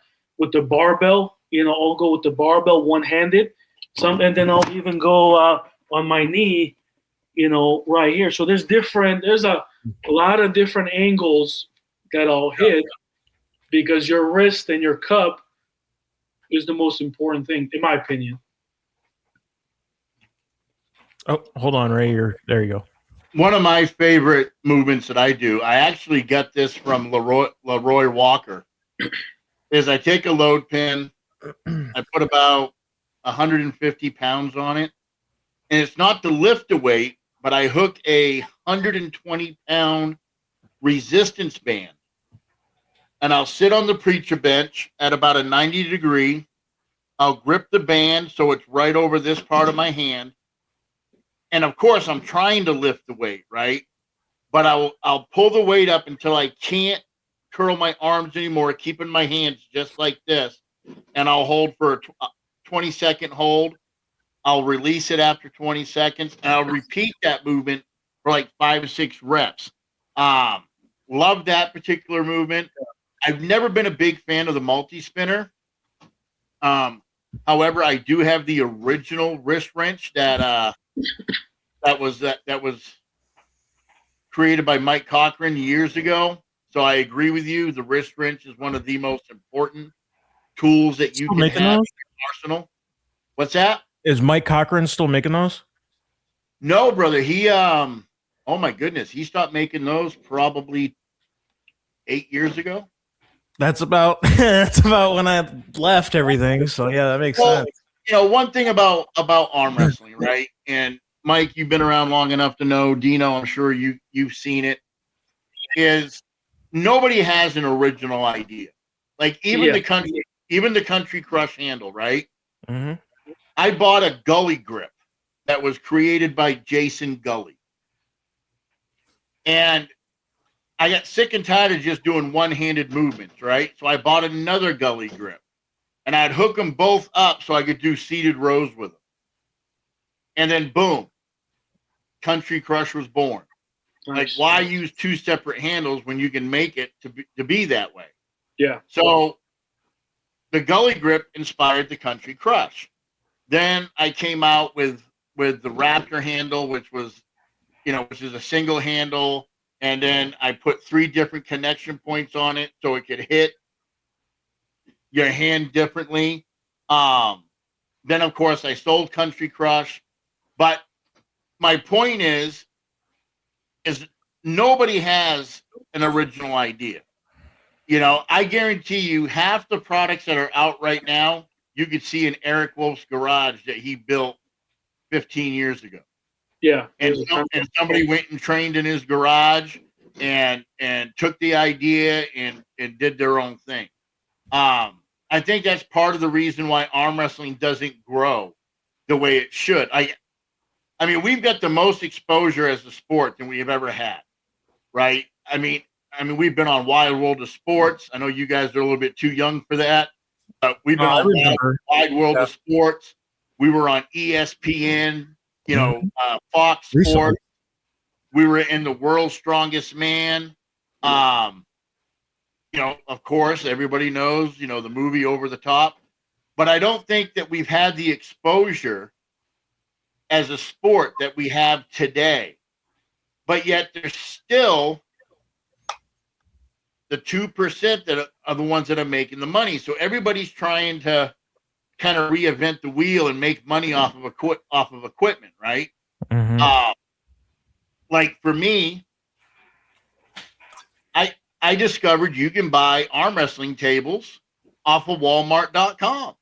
barbell. I'll go with the barbell one-handed, and then I'll even go on my knee, right here. So there's a lot of different angles that I'll hit because your wrist and your cup is the most important thing, in my opinion. Oh, hold on, Ray. There you go. One of my favorite movements that I do, I actually got this from Leroy Walker, is I take a load pin, I put about 150 pounds on it, and it's not to lift the weight, but I hook a 120-pound resistance band, and I'll sit on the preacher bench at about a 90 degree. I'll grip the band so it's right over this part of my hand. And of course, I'm trying to lift the weight, right? But I'll pull the weight up until I can't curl my arms anymore, keeping my hands just like this. And I'll hold for a 20-second hold. I'll release it after 20 seconds, and I'll repeat that movement for 5 or 6 reps. Love that particular movement. I've never been a big fan of the multi-spinner. However, I do have the original wrist wrench that was created by Mike Cochran years ago. So I agree with you. The wrist wrench is one of the most important tools that you can have in your arsenal. What's that? Is Mike Cochran still making those? No, brother. He oh my goodness, he stopped making those probably 8 years ago. That's about when I left everything. So yeah, that makes sense. One thing about arm wrestling, right? And Mike, you've been around long enough to know. Dino, I'm sure you've seen it. Is nobody has an original idea. Even the country crush handle, right? Mm-hmm. I bought a gully grip that was created by Jason Gully, and I got sick and tired of just doing one-handed movements, right? So I bought another gully grip, and I'd hook them both up so I could do seated rows with them. And then boom, Country Crush was born. Nice. Why use 2 separate handles when you can make it to be that way? Yeah. So the gully grip inspired the Country Crush. Then I came out with the Raptor handle, which is a single handle. And then I put 3 different connection points on it so it could hit. your hand differently. Then of course I sold Country Crush, but my point is nobody has an original idea. You know, I guarantee you half the products that are out right now, you could see in Eric Wolf's garage that he built 15 years ago. Yeah. And somebody went and trained in his garage and took the idea and did their own thing. I think that's part of the reason why arm wrestling doesn't grow the way it should. I mean, we've got the most exposure as a sport than we have ever had, right? I mean, we've been on Wild World of Sports. I know you guys are a little bit too young for that, but we've been on Wide World of Sports. We were on ESPN, you know, Fox Sports. We were in the World's Strongest Man. You know, of course, everybody knows, you know, the movie Over the Top. But I don't think that we've had the exposure as a sport that we have today. But yet there's still the 2% that are the ones that are making the money. So everybody's trying to kind of reinvent the wheel and make money off of equipment, right? Mm-hmm. Like for me, I discovered you can buy arm wrestling tables off of Walmart.com.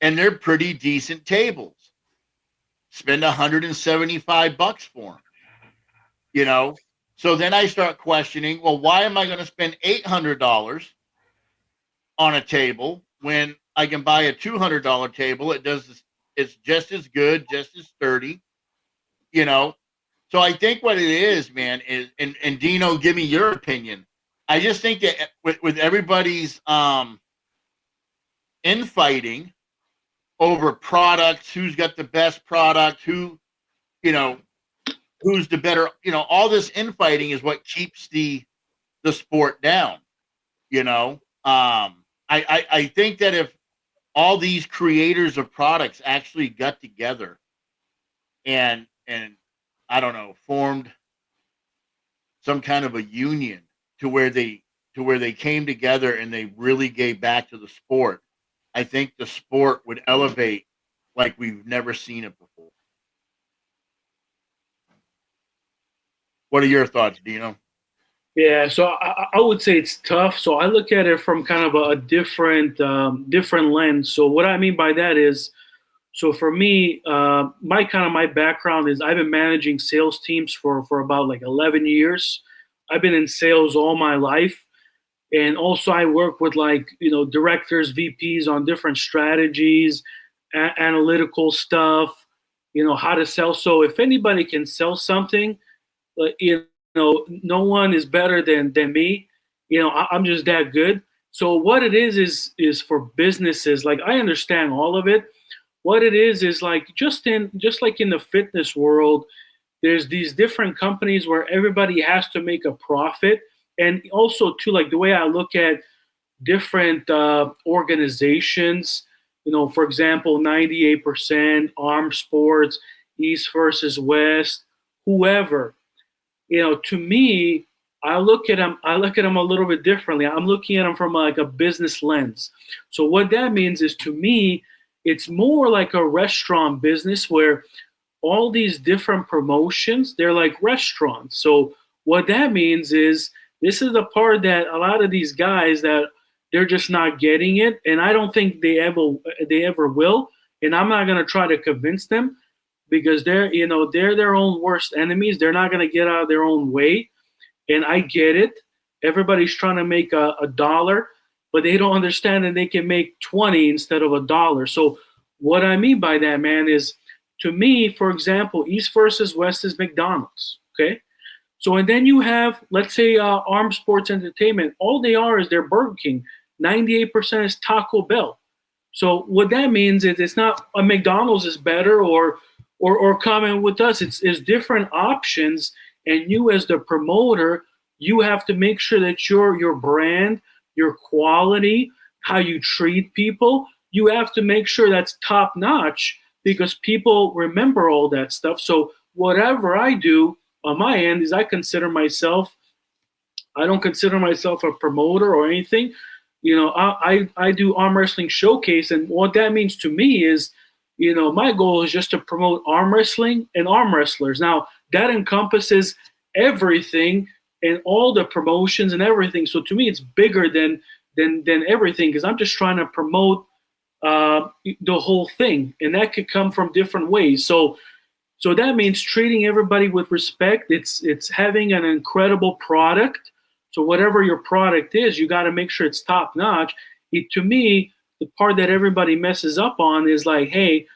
And they're pretty decent tables. Spend $175 for them. You know? So then I start questioning, well, why am I going to spend $800 on a table when I can buy a $200 table? It's just as good, just as sturdy, you know? So I think what it is, man, is, and Dino, give me your opinion. I just think that with everybody's infighting over products, who's got the best product, who, you know, who's the better, you know, all this infighting is what keeps the sport down, you know. I think that if all these creators of products actually got together and I don't know, formed some kind of a union to where they came together and they really gave back to the sport, I think the sport would elevate like we've never seen it before. What are your thoughts, Dino? Yeah, so I would say it's tough. So I look at it from kind of a different lens. So what I mean by that is, so for me, my background is I've been managing sales teams for about like 11 years. I've been in sales all my life. And also I work with like, you know, directors, VPs on different strategies, analytical stuff, you know, how to sell. So if anybody can sell something, you know, no one is better than me. You know, I'm just that good. So what it is for businesses, like I understand all of it. What it is like just like in the fitness world, there's these different companies where everybody has to make a profit. And also too, like the way I look at different organizations, you know, for example, 98%, Arm Sports, East versus West, whoever, you know, to me, I look at them a little bit differently. I'm looking at them from like a business lens. So what that means is, to me, it's more like a restaurant business where all these different promotions, they're like restaurants. So what that means is, this is the part that a lot of these guys that they're just not getting it. And I don't think they ever will. And I'm not going to try to convince them, because they're their own worst enemies. They're not going to get out of their own way. And I get it. Everybody's trying to make a dollar, but they don't understand that they can make 20 instead of $1. So what I mean by that, man, is, to me, for example, East versus West is McDonald's. Okay. So, and then you have, let's say, Arm Sports Entertainment. All they are is they're Burger King. 98% is Taco Bell. So what that means is, it's not a McDonald's is better or comment with us. It's different options. And you, as the promoter, you have to make sure that your brand, your quality, how you treat people, you have to make sure that's top notch, because people remember all that stuff. So whatever I do on my end is, I don't consider myself a promoter or anything. I do Arm Wrestling Showcase, and what that means to me is, my goal is just to promote arm wrestling and arm wrestlers. Now that encompasses everything and all the promotions and everything. So to me, it's bigger than everything, because I'm just trying to promote the whole thing, and that could come from different ways. So that means treating everybody with respect. It's having an incredible product. So whatever your product is, you got to make sure it's top notch. To me, the part that everybody messes up on is like, hey,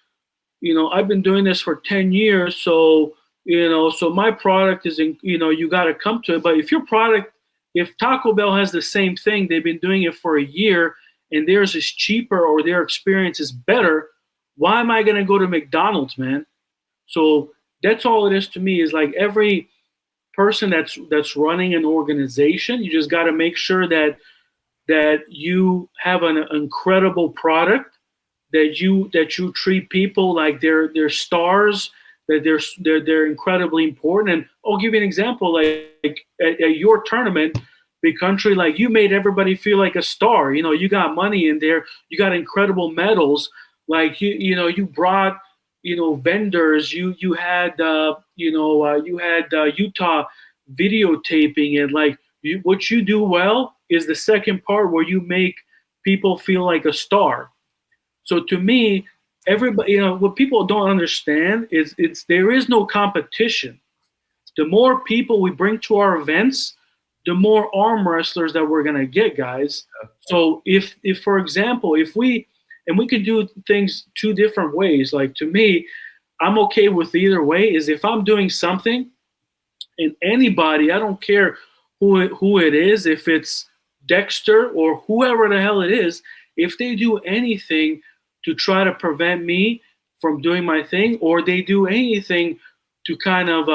I've been doing this for 10 years, so so my product is you got to come to it. But if Taco Bell has the same thing, they've been doing it for a year, and theirs is cheaper or their experience is better, why am I going to go to McDonald's, man? So that's all it is to me, is like every person that's running an organization, you just got to make sure that you have an incredible product, that you treat people like they're stars, that they're incredibly important. And I'll give you an example, like at your tournament, Big Country, like you made everybody feel like a star. You got money in there, you got incredible medals, like you brought vendors, you had Utah videotaping, and like what you do well is the second part, where you make people feel like a star. So to me, everybody, what people don't understand is there is no competition. The more people we bring to our events, the more arm wrestlers that we're gonna get, guys. So if for example, we can do things two different ways. Like to me, I'm okay with either way. Is if I'm doing something, and anybody, I don't care who it is, if it's Dexter or whoever the hell it is, if they do anything to try to prevent me from doing my thing, or they do anything to kind of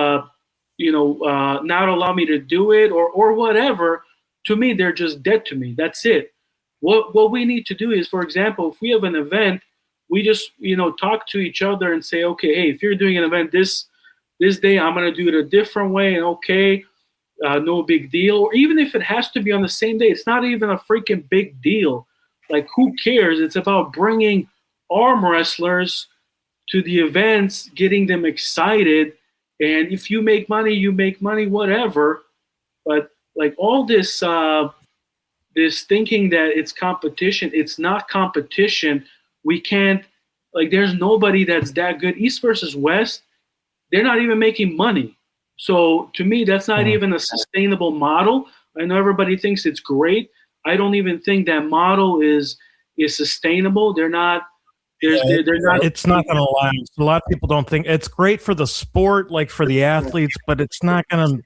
not allow me to do it, or whatever, to me they're just dead to me. That's it. What we need to do is, for example, if we have an event, we just talk to each other and say, okay, hey, if you're doing an event this day, I'm gonna do it a different way, and okay, no big deal. Or even if it has to be on the same day, it's not even a freaking big deal. Like, who cares? It's about bringing arm wrestlers to the events, getting them excited, and if you make money, you make money, whatever. But like all this this thinking that it's competition, it's not competition. We can't, like, there's nobody that's that good. East versus West, they're not even making money. So to me, that's not even a sustainable model. I know everybody thinks it's great. I don't even think that model is sustainable. They're not. They're not. It's not going to last. A lot of people don't think it's great for the sport, like for the athletes, but it's not going to.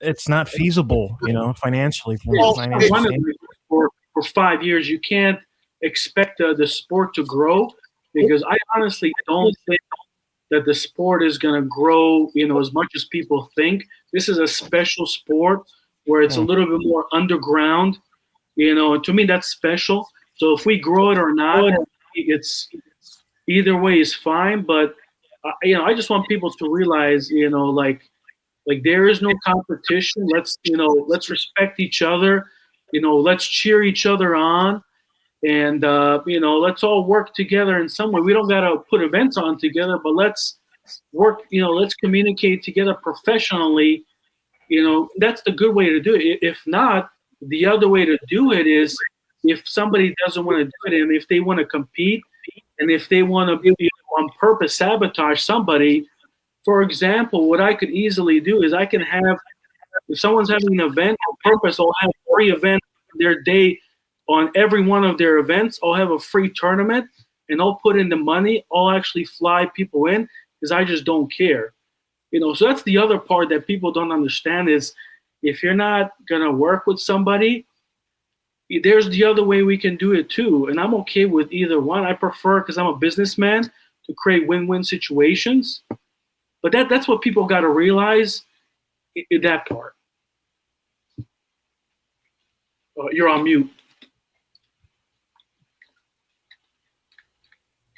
It's not feasible, financially. For 5 years, you can't expect the sport to grow, because I honestly don't think that the sport is going to grow, as much as people think. This is a special sport where it's a little bit more underground, and to me that's special. So if we grow it or not, it's either way is fine. But I just want people to realize, like there is no competition. Let's respect each other. Let's cheer each other on, and let's all work together in some way. We don't gotta put events on together, but let's work. Let's communicate together professionally. That's the good way to do it. If not, the other way to do it is, if somebody doesn't want to do it, and if they want to compete, and if they want to on purpose sabotage somebody. For example, what I could easily do is I can have, if someone's having an event on purpose, I'll have 3 events their day. On every one of their events, I'll have a free tournament, and I'll put in the money. I'll actually fly people in, because I just don't care. So that's the other part that people don't understand is, if you're not going to work with somebody, there's the other way we can do it too. And I'm okay with either one. I prefer, because I'm a businessman, to create win-win situations. But that's what people got to realize, that part. You're on mute.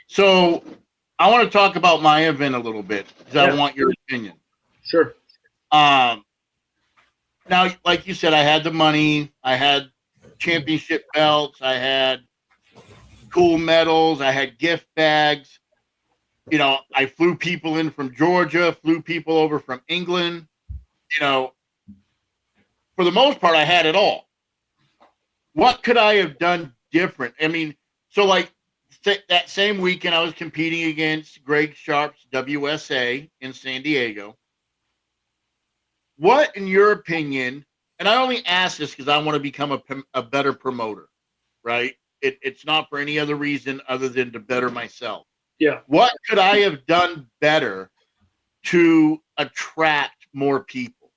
So I want to talk about my event a little bit, because I want your opinion. Sure. Now, like you said, I had the money. I had championship belts. I had cool medals. I had gift bags. You know, I flew people in from Georgia, flew people over from England. You know, for the most part, I had it all. What could I have done different? I mean, so like that same weekend, I was competing against Greg Sharp's WSA in San Diego. What, in your opinion, and I only ask this because I want to become a better promoter, right? It's not for any other reason other than to better myself. Yeah. What could I have done better to attract more people?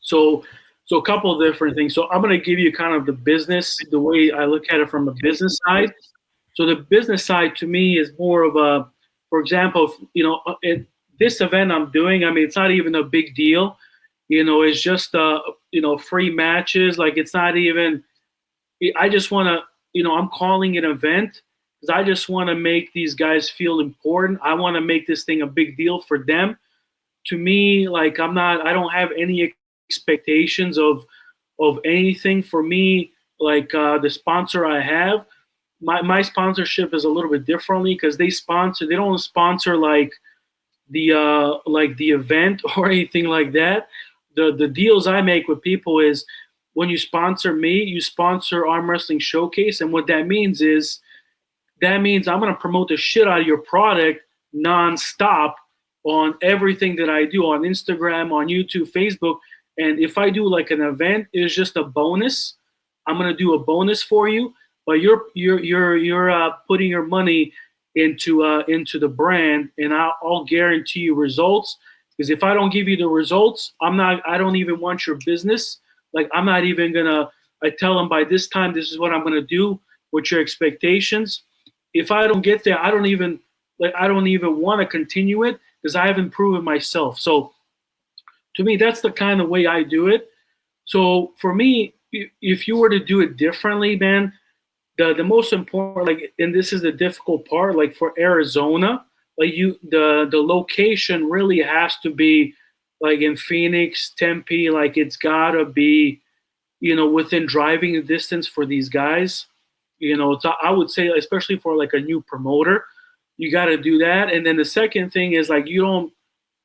So a couple of different things. So I'm going to give you kind of the way I look at it from a business side. So the business side to me is more of a, for example, you know, this event I'm doing, I mean, it's not even a big deal. You know, it's just, you know, free matches. Like, it's not even, I just want to, you know, I'm calling it an event because I just want to make these guys feel important. I want to make this thing a big deal for them. To me, like, I don't have any expectations of anything. For me, like, the sponsor I have, my sponsorship is a little bit differently because they don't sponsor like the event or anything like that. The deals I make with people is, when you sponsor me, you sponsor Arm Wrestling Showcase, and what that means is, I'm going to promote the shit out of your product nonstop on everything that I do on Instagram, on YouTube, Facebook. And if I do like an event, it's just a bonus. I'm going to do a bonus for you, but you're putting your money into the brand, and I'll guarantee you results. Because if I don't give you the results, I don't even want your business. Like, I'm not even gonna. I tell them by this time, this is what I'm gonna do. What's your expectations? If I don't get there, I don't even want to continue it because I haven't proven myself. So, to me, that's the kind of way I do it. So for me, if you were to do it differently, man, the most important, like, and this is the difficult part, like for Arizona, like the location really has to be like in Phoenix, Tempe, like it's gotta be, you know, within driving distance for these guys. You know, so I would say, especially for like a new promoter, you got to do that. And then the second thing is, like, you don't,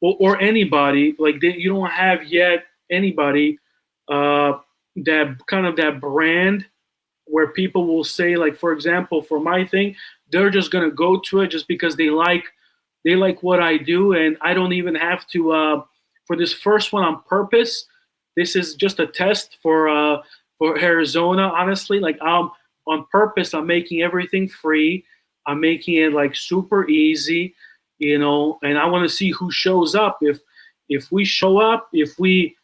or anybody, like, you don't have yet anybody that kind of that brand where people will say, like, for example, for my thing, they're just gonna go to it just because they like what I do, and I don't even have to. For this first one on purpose, this is just a test for Arizona. Honestly, like, on purpose, I'm making everything free. I'm making it like super easy, you know, and I want to see who shows up. If we show up, if we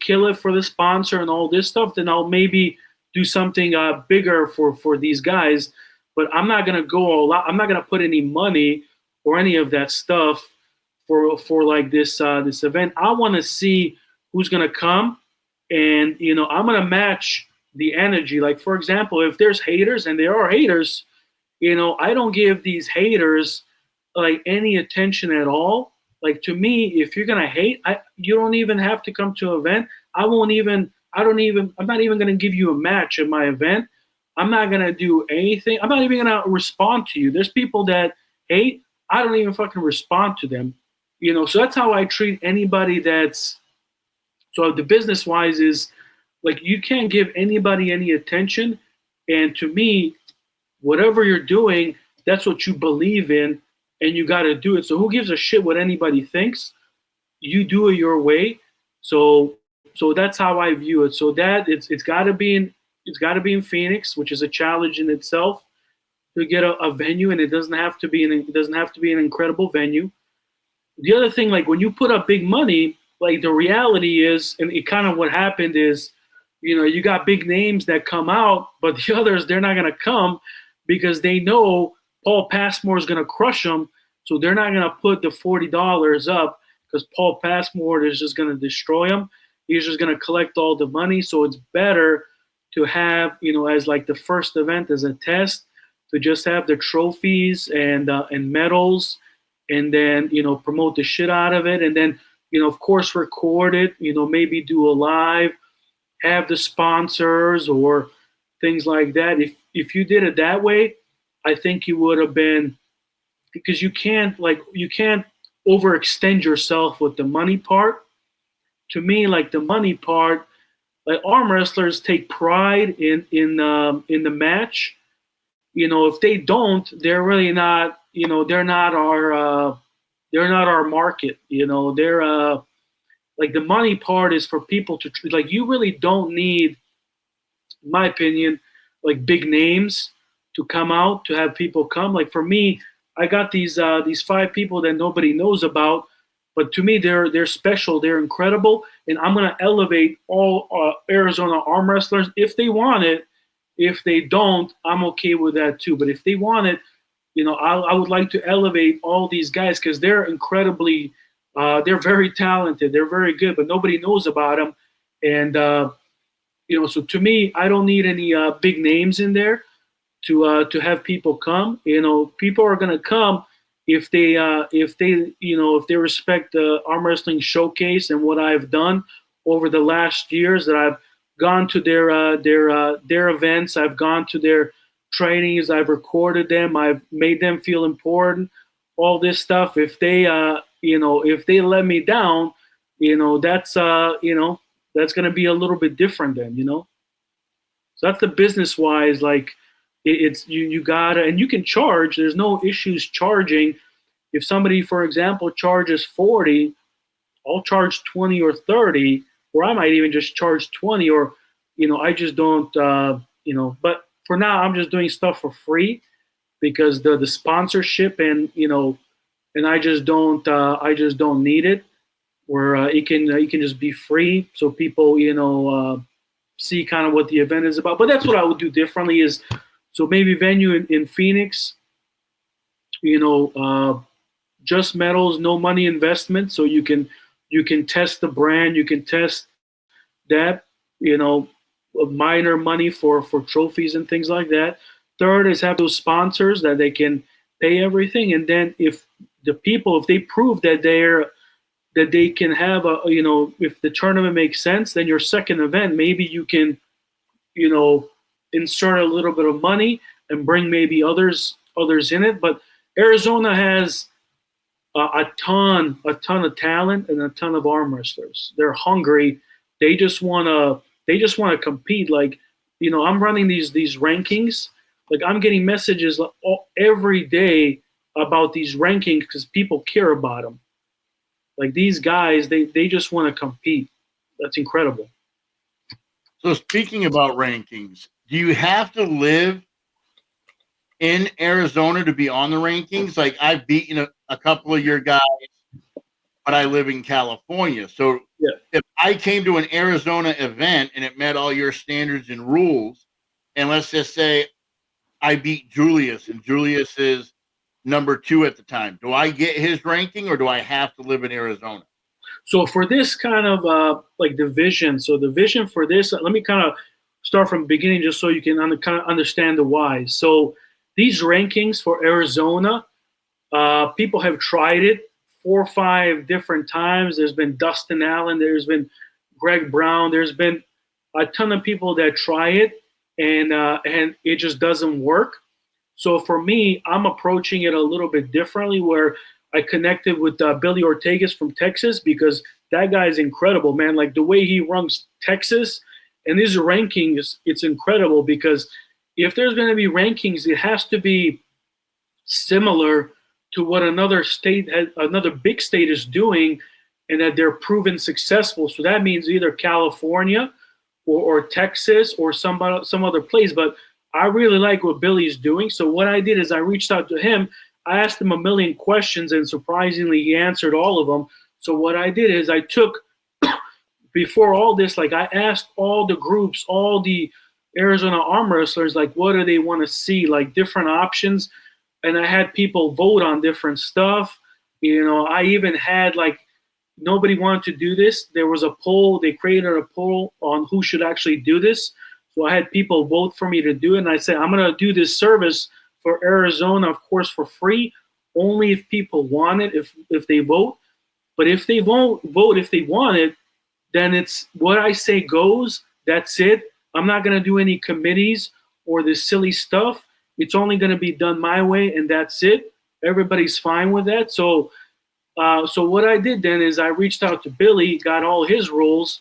kill it for the sponsor and all this stuff, then I'll maybe do something bigger for these guys. But I'm not gonna go a lot. I'm not gonna put any money or any of that stuff for like this event. I want to see who's gonna come, and you know, I'm gonna match the energy. Like, for example, if there's haters, and there are haters, you know, I don't give these haters like any attention at all. Like, to me, if you're gonna hate, you don't even have to come to an event. I'm not even gonna give you a match at my event. I'm not gonna do anything. I'm not even gonna respond to you. There's people that hate. I don't even fucking respond to them. You know, so that's how I treat anybody that's. So the business wise is, like, you can't give anybody any attention. And to me, whatever you're doing, that's what you believe in, and you got to do it. So who gives a shit what anybody thinks? You do it your way. So that's how I view it. So that it's got to be in Phoenix, which is a challenge in itself to get a venue, and it doesn't have to be an incredible venue. The other thing, like, when you put up big money, like, the reality is, and it kind of what happened is, you know, you got big names that come out, but the others, they're not going to come because they know Paul Passmore is going to crush them. So they're not going to put the $40 up because Paul Passmore is just going to destroy them. He's just going to collect all the money. So it's better to have, you know, as like the first event as a test, to just have the trophies and medals, and then, you know, promote the shit out of it. And then, you know, of course, record it, you know, maybe do a live, have the sponsors or things like that. If you did it that way, I think you would have been, because you can't overextend yourself with the money part. To me, like the money part, like arm wrestlers take pride in the match. If they don't, they're really not. They're not our market. They're like the money part is for people to like. You really don't need, in my opinion, like big names to come out, to have people come. Like for me, I got these 5 people that nobody knows about, but to me they're special, they're incredible, and I'm gonna elevate all Arizona arm wrestlers if they want it. If they don't, I'm okay with that too. But if they want it, I would like to elevate all these guys because they're incredibly, they're very talented, they're very good, but nobody knows about them. And so to me, I don't need any big names in there to have people come. People are gonna come if they respect the Arm Wrestling Showcase and what I've done over the last years. That I've gone to their events, I've gone to their trainings, I've recorded them, I've made them feel important. All this stuff. If they if they let me down, that's gonna be a little bit different then. So that's the business wise, like. It's you gotta, and you can charge. There's no issues charging. If somebody, for example, charges 40, I'll charge 20 or 30, or I might even just charge 20, or I just don't. But for now, I'm just doing stuff for free because the sponsorship and I just don't need it. Where it can just be free, so people see kind of what the event is about. But that's what I would do differently is. So maybe venue in Phoenix, just metals, no money investment. So you can test the brand, you can test that, minor money for trophies and things like that. Third is have those sponsors that they can pay everything. And then if they prove that they can have if the tournament makes sense, then your second event, maybe you can, insert a little bit of money and bring maybe others in it. But Arizona has a ton of talent and a ton of arm wrestlers. They're hungry. They just wanna compete. Like, I'm running these rankings. Like I'm getting messages every day about these rankings because people care about them. Like these guys, they just want to compete. That's incredible. So speaking about rankings, do you have to live in Arizona to be on the rankings? Like I've beaten a couple of your guys, but I live in California. So yeah. If I came to an Arizona event and it met all your standards and rules, and let's just say I beat Julius and Julius is number 2 at the time, do I get his ranking or do I have to live in Arizona? So for this kind of like division, so the vision for this, let me kind of start from the beginning just so you can kind of understand the why. So these rankings for Arizona, people have tried it 4 or 5 different times. There's been Dustin Allen, there's been Greg Brown, there's been a ton of people that try it, and it just doesn't work. So for me, I'm approaching it a little bit differently, where I connected with Billy Ortegas from Texas because that guy is incredible, man. Like the way he runs Texas and his rankings, it's incredible because if there's going to be rankings, it has to be similar to what another big state is doing, and that they're proven successful. So that means either California or Texas or some other place. But I really like what Billy's doing. So what I did is I reached out to him. I asked him a million questions, and surprisingly, he answered all of them. So what I did is I took, before all this, like I asked all the groups, all the Arizona arm wrestlers, like what do they want to see, like different options. And I had people vote on different stuff. I even had like, nobody wanted to do this. There was a poll. They created a poll on who should actually do this. So I had people vote for me to do it. And I said, I'm going to do this service for Arizona, of course, for free, only if people want it, if they vote. But if they won't vote, if they want it, then it's what I say goes. That's it. I'm not going to do any committees or this silly stuff. It's only going to be done my way, and that's it. Everybody's fine with that. So what I did then is I reached out to Billy, got all his rules.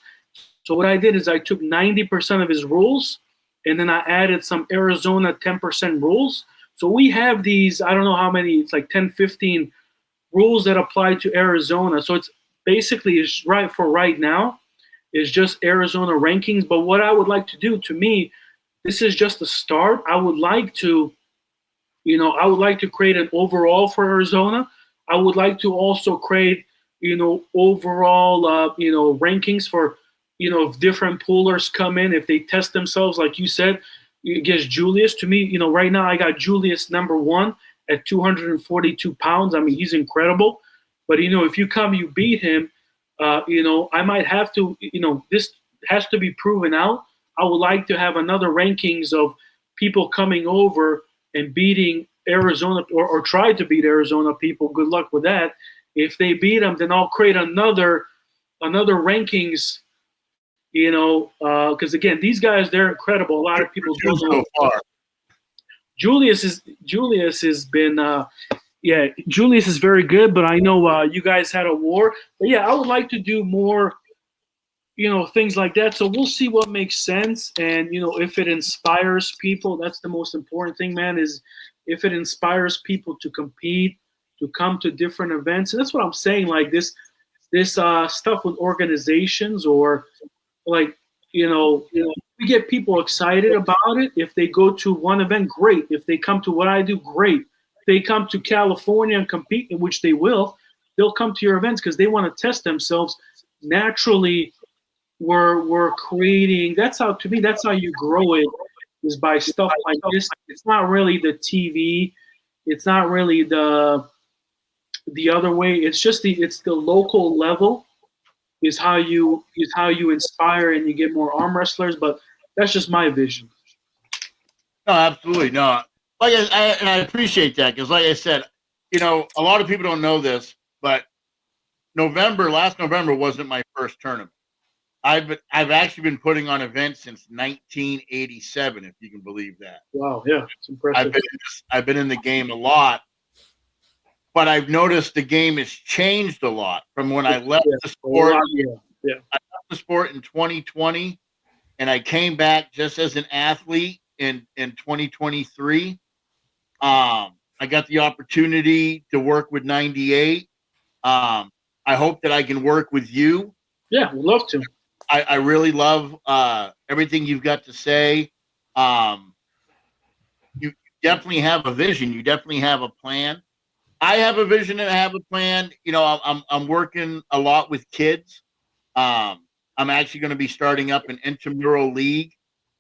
So what I did is I took 90% of his rules, and then I added some Arizona 10% rules. So we have these, I don't know how many, it's like 10, 15 rules that apply to Arizona. So it's basically, is right for right now, is just Arizona rankings. But what I would like to do, to me, this is just a start. I would like to create an overall for Arizona. I would like to also create, overall, rankings for, if different poolers come in, if they test themselves, like you said, against Julius. To me, right now I got Julius number 1 at 242 pounds. I mean, he's incredible. But, if you beat him, I might have to, this has to be proven out. I would like to have another rankings of people coming over and beating Arizona or try to beat Arizona people. Good luck with that. If they beat them, then I'll create another rankings, because again, these guys, they're incredible. A lot of people don't know. So far. Julius has been, Julius is very good, but I know you guys had a war. But yeah, I would like to do more, things like that. So we'll see what makes sense. And, if it inspires people, that's the most important thing, man, is if it inspires people to compete, to come to different events. And that's what I'm saying, like this stuff with organizations or like, we get people excited about it. If they go to one event, great. If they come to what I do, great. If they come to California and compete, in which they will, they'll come to your events because they want to test themselves. Naturally, we're creating, that's how you grow it, is by stuff like this. It's not really the TV. It's not really the other way. It's just it's the local level is how you inspire and you get more arm wrestlers. But that's just my vision. No, absolutely. No, I appreciate that because, like I said, a lot of people don't know this, but last November wasn't my first tournament. I've actually been putting on events since 1987, if you can believe that. Wow, yeah, it's impressive. I've been in the game a lot, but I've noticed the game has changed a lot from when I left the sport. I left the sport in 2020, and I came back just as an athlete in 2023. I got the opportunity to work with 98. I hope that I can work with you. Yeah, we'd love to. I really love everything you've got to say. You definitely have a vision. You definitely have a plan. I have a vision and I have a plan. I'm working a lot with kids. I'm actually going to be starting up an intramural league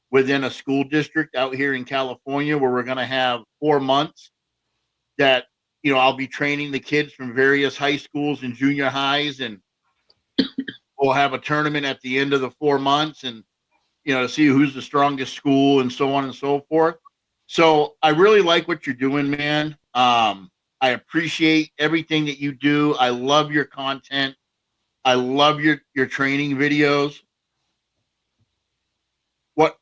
within a school district out here in California where we're going to have 4 months that, I'll be training the kids from various high schools and junior highs, and we'll have a tournament at the end of the 4 months and, to see who's the strongest school and so on and so forth. So I really like what you're doing, man. I appreciate everything that you do. I love your content. I love your training videos.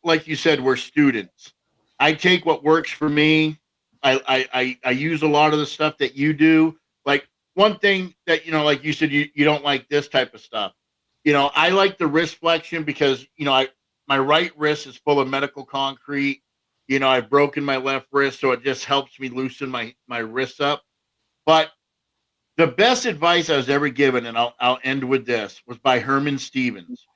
Like you said, we're students. I take what works for me. I use a lot of the stuff that you do. Like one thing that, like you said, you don't like this type of stuff. I like the wrist flexion because, my right wrist is full of medical concrete. I've broken my left wrist, so it just helps me loosen my wrists up. But the best advice I was ever given, and I'll end with this, was by Herman Stevens.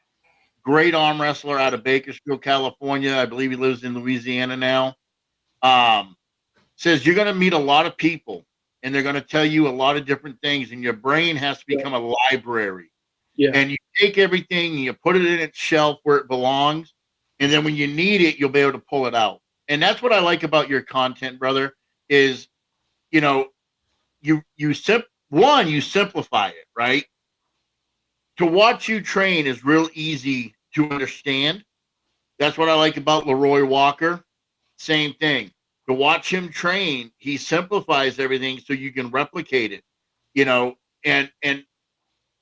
Great arm wrestler out of Bakersfield, California. I believe he lives in Louisiana now. Says you're going to meet a lot of people, and they're going to tell you a lot of different things, and your brain has to become a library. Yeah. And you take everything and you put it in its shelf where it belongs, and then when you need it, you'll be able to pull it out. And that's what I like about your content, brother, is, you simplify it, right? To watch you train is real easy to understand. That's what I like about Leroy Walker. Same thing. To watch him train, he simplifies everything so you can replicate it, and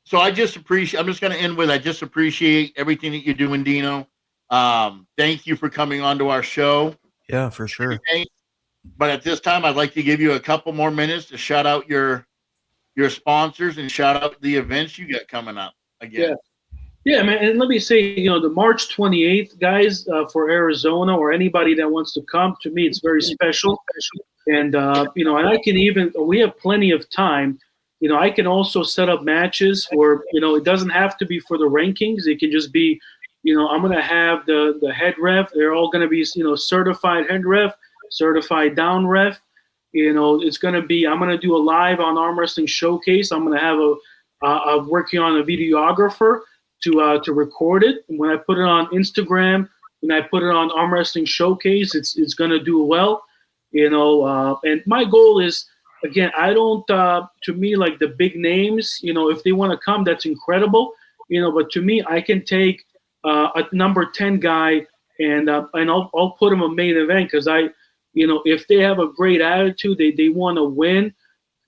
so I just appreciate, I'm just going to end with, I just appreciate everything that you're doing, Dino. Thank you for coming on to our show. Yeah, for sure. But at this time, I'd like to give you a couple more minutes to shout out your sponsors and shout out the events you got coming up again. Yeah, man. And let me say, the March 28th, guys, for Arizona or anybody that wants to come, to me, it's very special. And, and I can we have plenty of time. I can also set up matches where, it doesn't have to be for the rankings. It can just be, I'm going to have the head ref. They're all going to be, certified head ref, certified down ref. It's going to be, I'm going to do a live on Arm Wrestling Showcase. I'm going to have working on a videographer to record it. And when I put it on Instagram, when I put it on Arm Wrestling Showcase, it's going to do well. And my goal is, again, I don't, to me, like the big names, if they want to come, that's incredible, but to me, I can take a number 10 guy and I'll put him a main event because if they have a great attitude, they want to win,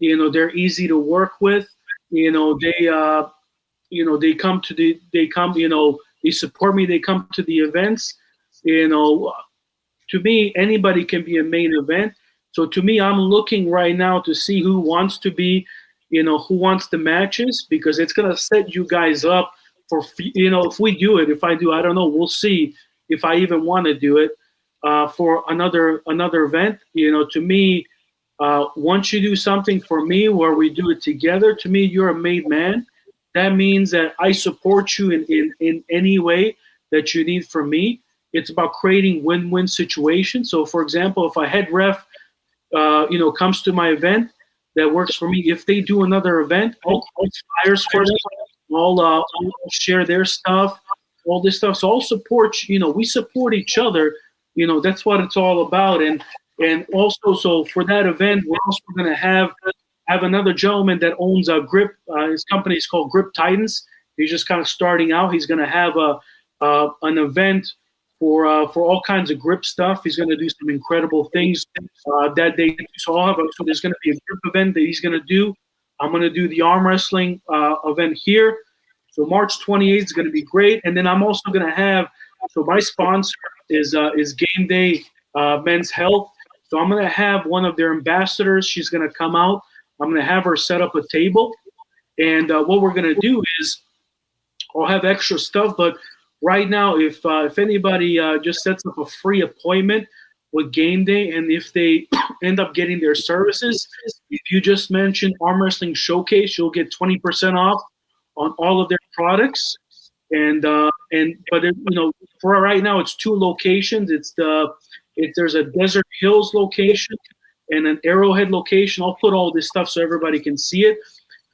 they're easy to work with, they come to they support me, they come to the events, to me, anybody can be a main event. So to me, I'm looking right now to see who wants to be, who wants the matches, because it's going to set you guys up for, if we do it, if I do, I don't know, we'll see if I even want to do it for another event. To me, once you do something for me where we do it together, to me, you're a made man. That means that I support you in any way that you need from me. It's about creating win-win situations. So, for example, if a head ref, comes to my event, that works for me. If they do another event, I'll flyers for them. I'll share their stuff, all this stuff. So I'll support. We support each other. That's what it's all about. And also, so for that event, we're also going to have another gentleman that owns a grip. His company is called Grip Titans. He's just kind of starting out. He's going to have an event for all kinds of grip stuff. He's going to do some incredible things that day. So there's going to be a grip event that he's going to do. I'm going to do the arm wrestling event here. So March 28th is going to be great. And then I'm also going to have, so my sponsor is Game Day Men's Health. So I'm going to have one of their ambassadors. She's going to come out. I'm going to have her set up a table. And what we're going to do is I'll have extra stuff, but right now, if anybody just sets up a free appointment with Game Day, and if they end up getting their services, if you just mention Arm Wrestling Showcase, you'll get 20% off on all of their products. But for right now, it's 2 locations. There's a Desert Hills location and an Arrowhead location. I'll put all this stuff so everybody can see it.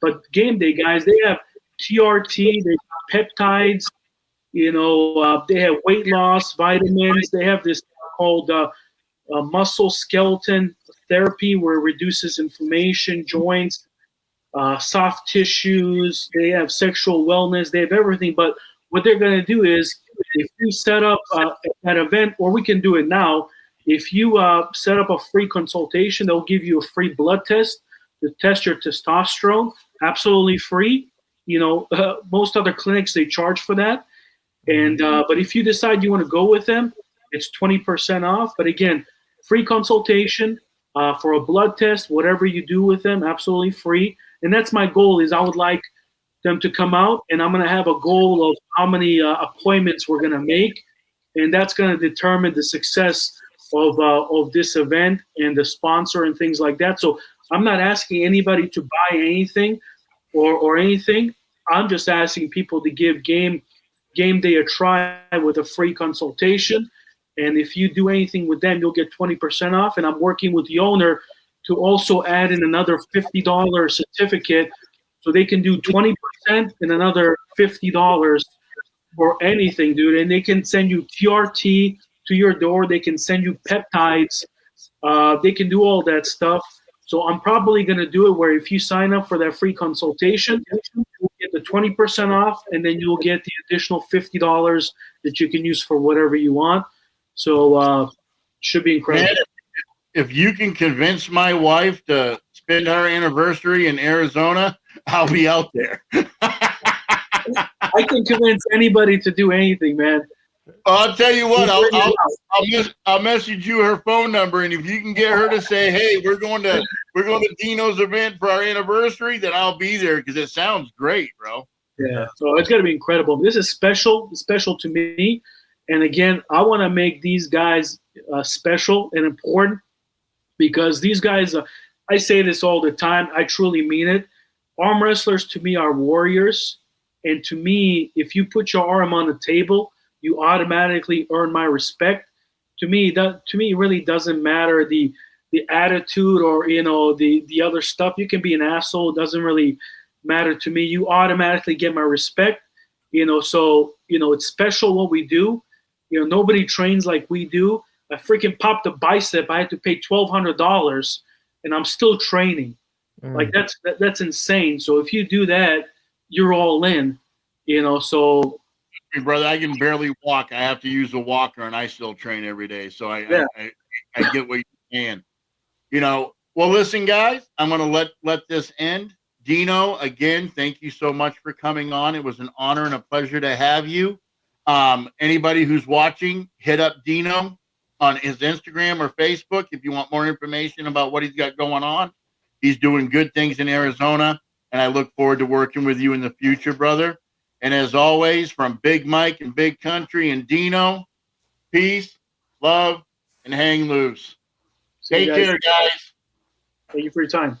But Game Day, guys, they have TRT, they have peptides. They have weight loss, vitamins. They have this called muscle skeleton therapy where it reduces inflammation, joints, soft tissues. They have sexual wellness. They have everything. But what they're going to do is if you set up that event, or we can do it now, if you set up a free consultation, they'll give you a free blood test to test your testosterone, absolutely free. Most other clinics, they charge for that. And but if you decide you want to go with them, it's 20% off. But again, free consultation for a blood test, whatever you do with them, absolutely free. And that's my goal. Is I would like them to come out, and I'm going to have a goal of how many appointments we're going to make, and that's going to determine the success of this event and the sponsor and things like that. So I'm not asking anybody to buy anything or anything. I'm just asking people to give Game Day a try with a free consultation. And if you do anything with them, you'll get 20% off. And I'm working with the owner to also add in another $50 certificate so they can do 20% and another $50 for anything, dude. And they can send you TRT to your door. They can send you peptides. They can do all that stuff. So I'm probably going to do it where if you sign up for that free consultation, you'll get the 20% off, and then you'll get the additional $50 that you can use for whatever you want. So should be incredible. Man, if you can convince my wife to spend our anniversary in Arizona, I'll be out there. I can convince anybody to do anything, man. I'll tell you what. I'll message you her phone number, and if you can get her to say, "Hey, we're going to Dino's event for our anniversary," then I'll be there because it sounds great, bro. Yeah. So it's gonna be incredible. This is special to me, and again, I want to make these guys special and important because these guys. I say this all the time. I truly mean it. Arm wrestlers to me are warriors, and to me, if you put your arm on the table, you automatically earn my respect. To me, it really doesn't matter the attitude or the other stuff. You can be an asshole; it doesn't really matter to me. You automatically get my respect. So it's special what we do. Nobody trains like we do. I freaking popped a bicep. I had to pay $1,200, and I'm still training. Like that's insane. So if you do that, you're all in. So. Hey, brother, I can barely walk. I have to use a walker, and I still train every day. So I get what you can. Well, listen, guys, I'm going to let this end. Dino, again, thank you so much for coming on. It was an honor and a pleasure to have you. Anybody who's watching, hit up Dino on his Instagram or Facebook if you want more information about what he's got going on. He's doing good things in Arizona, and I look forward to working with you in the future, brother. And as always, from Big Mike and Big Country and Dino, peace, love, and hang loose. Take care, guys. Thank you for your time.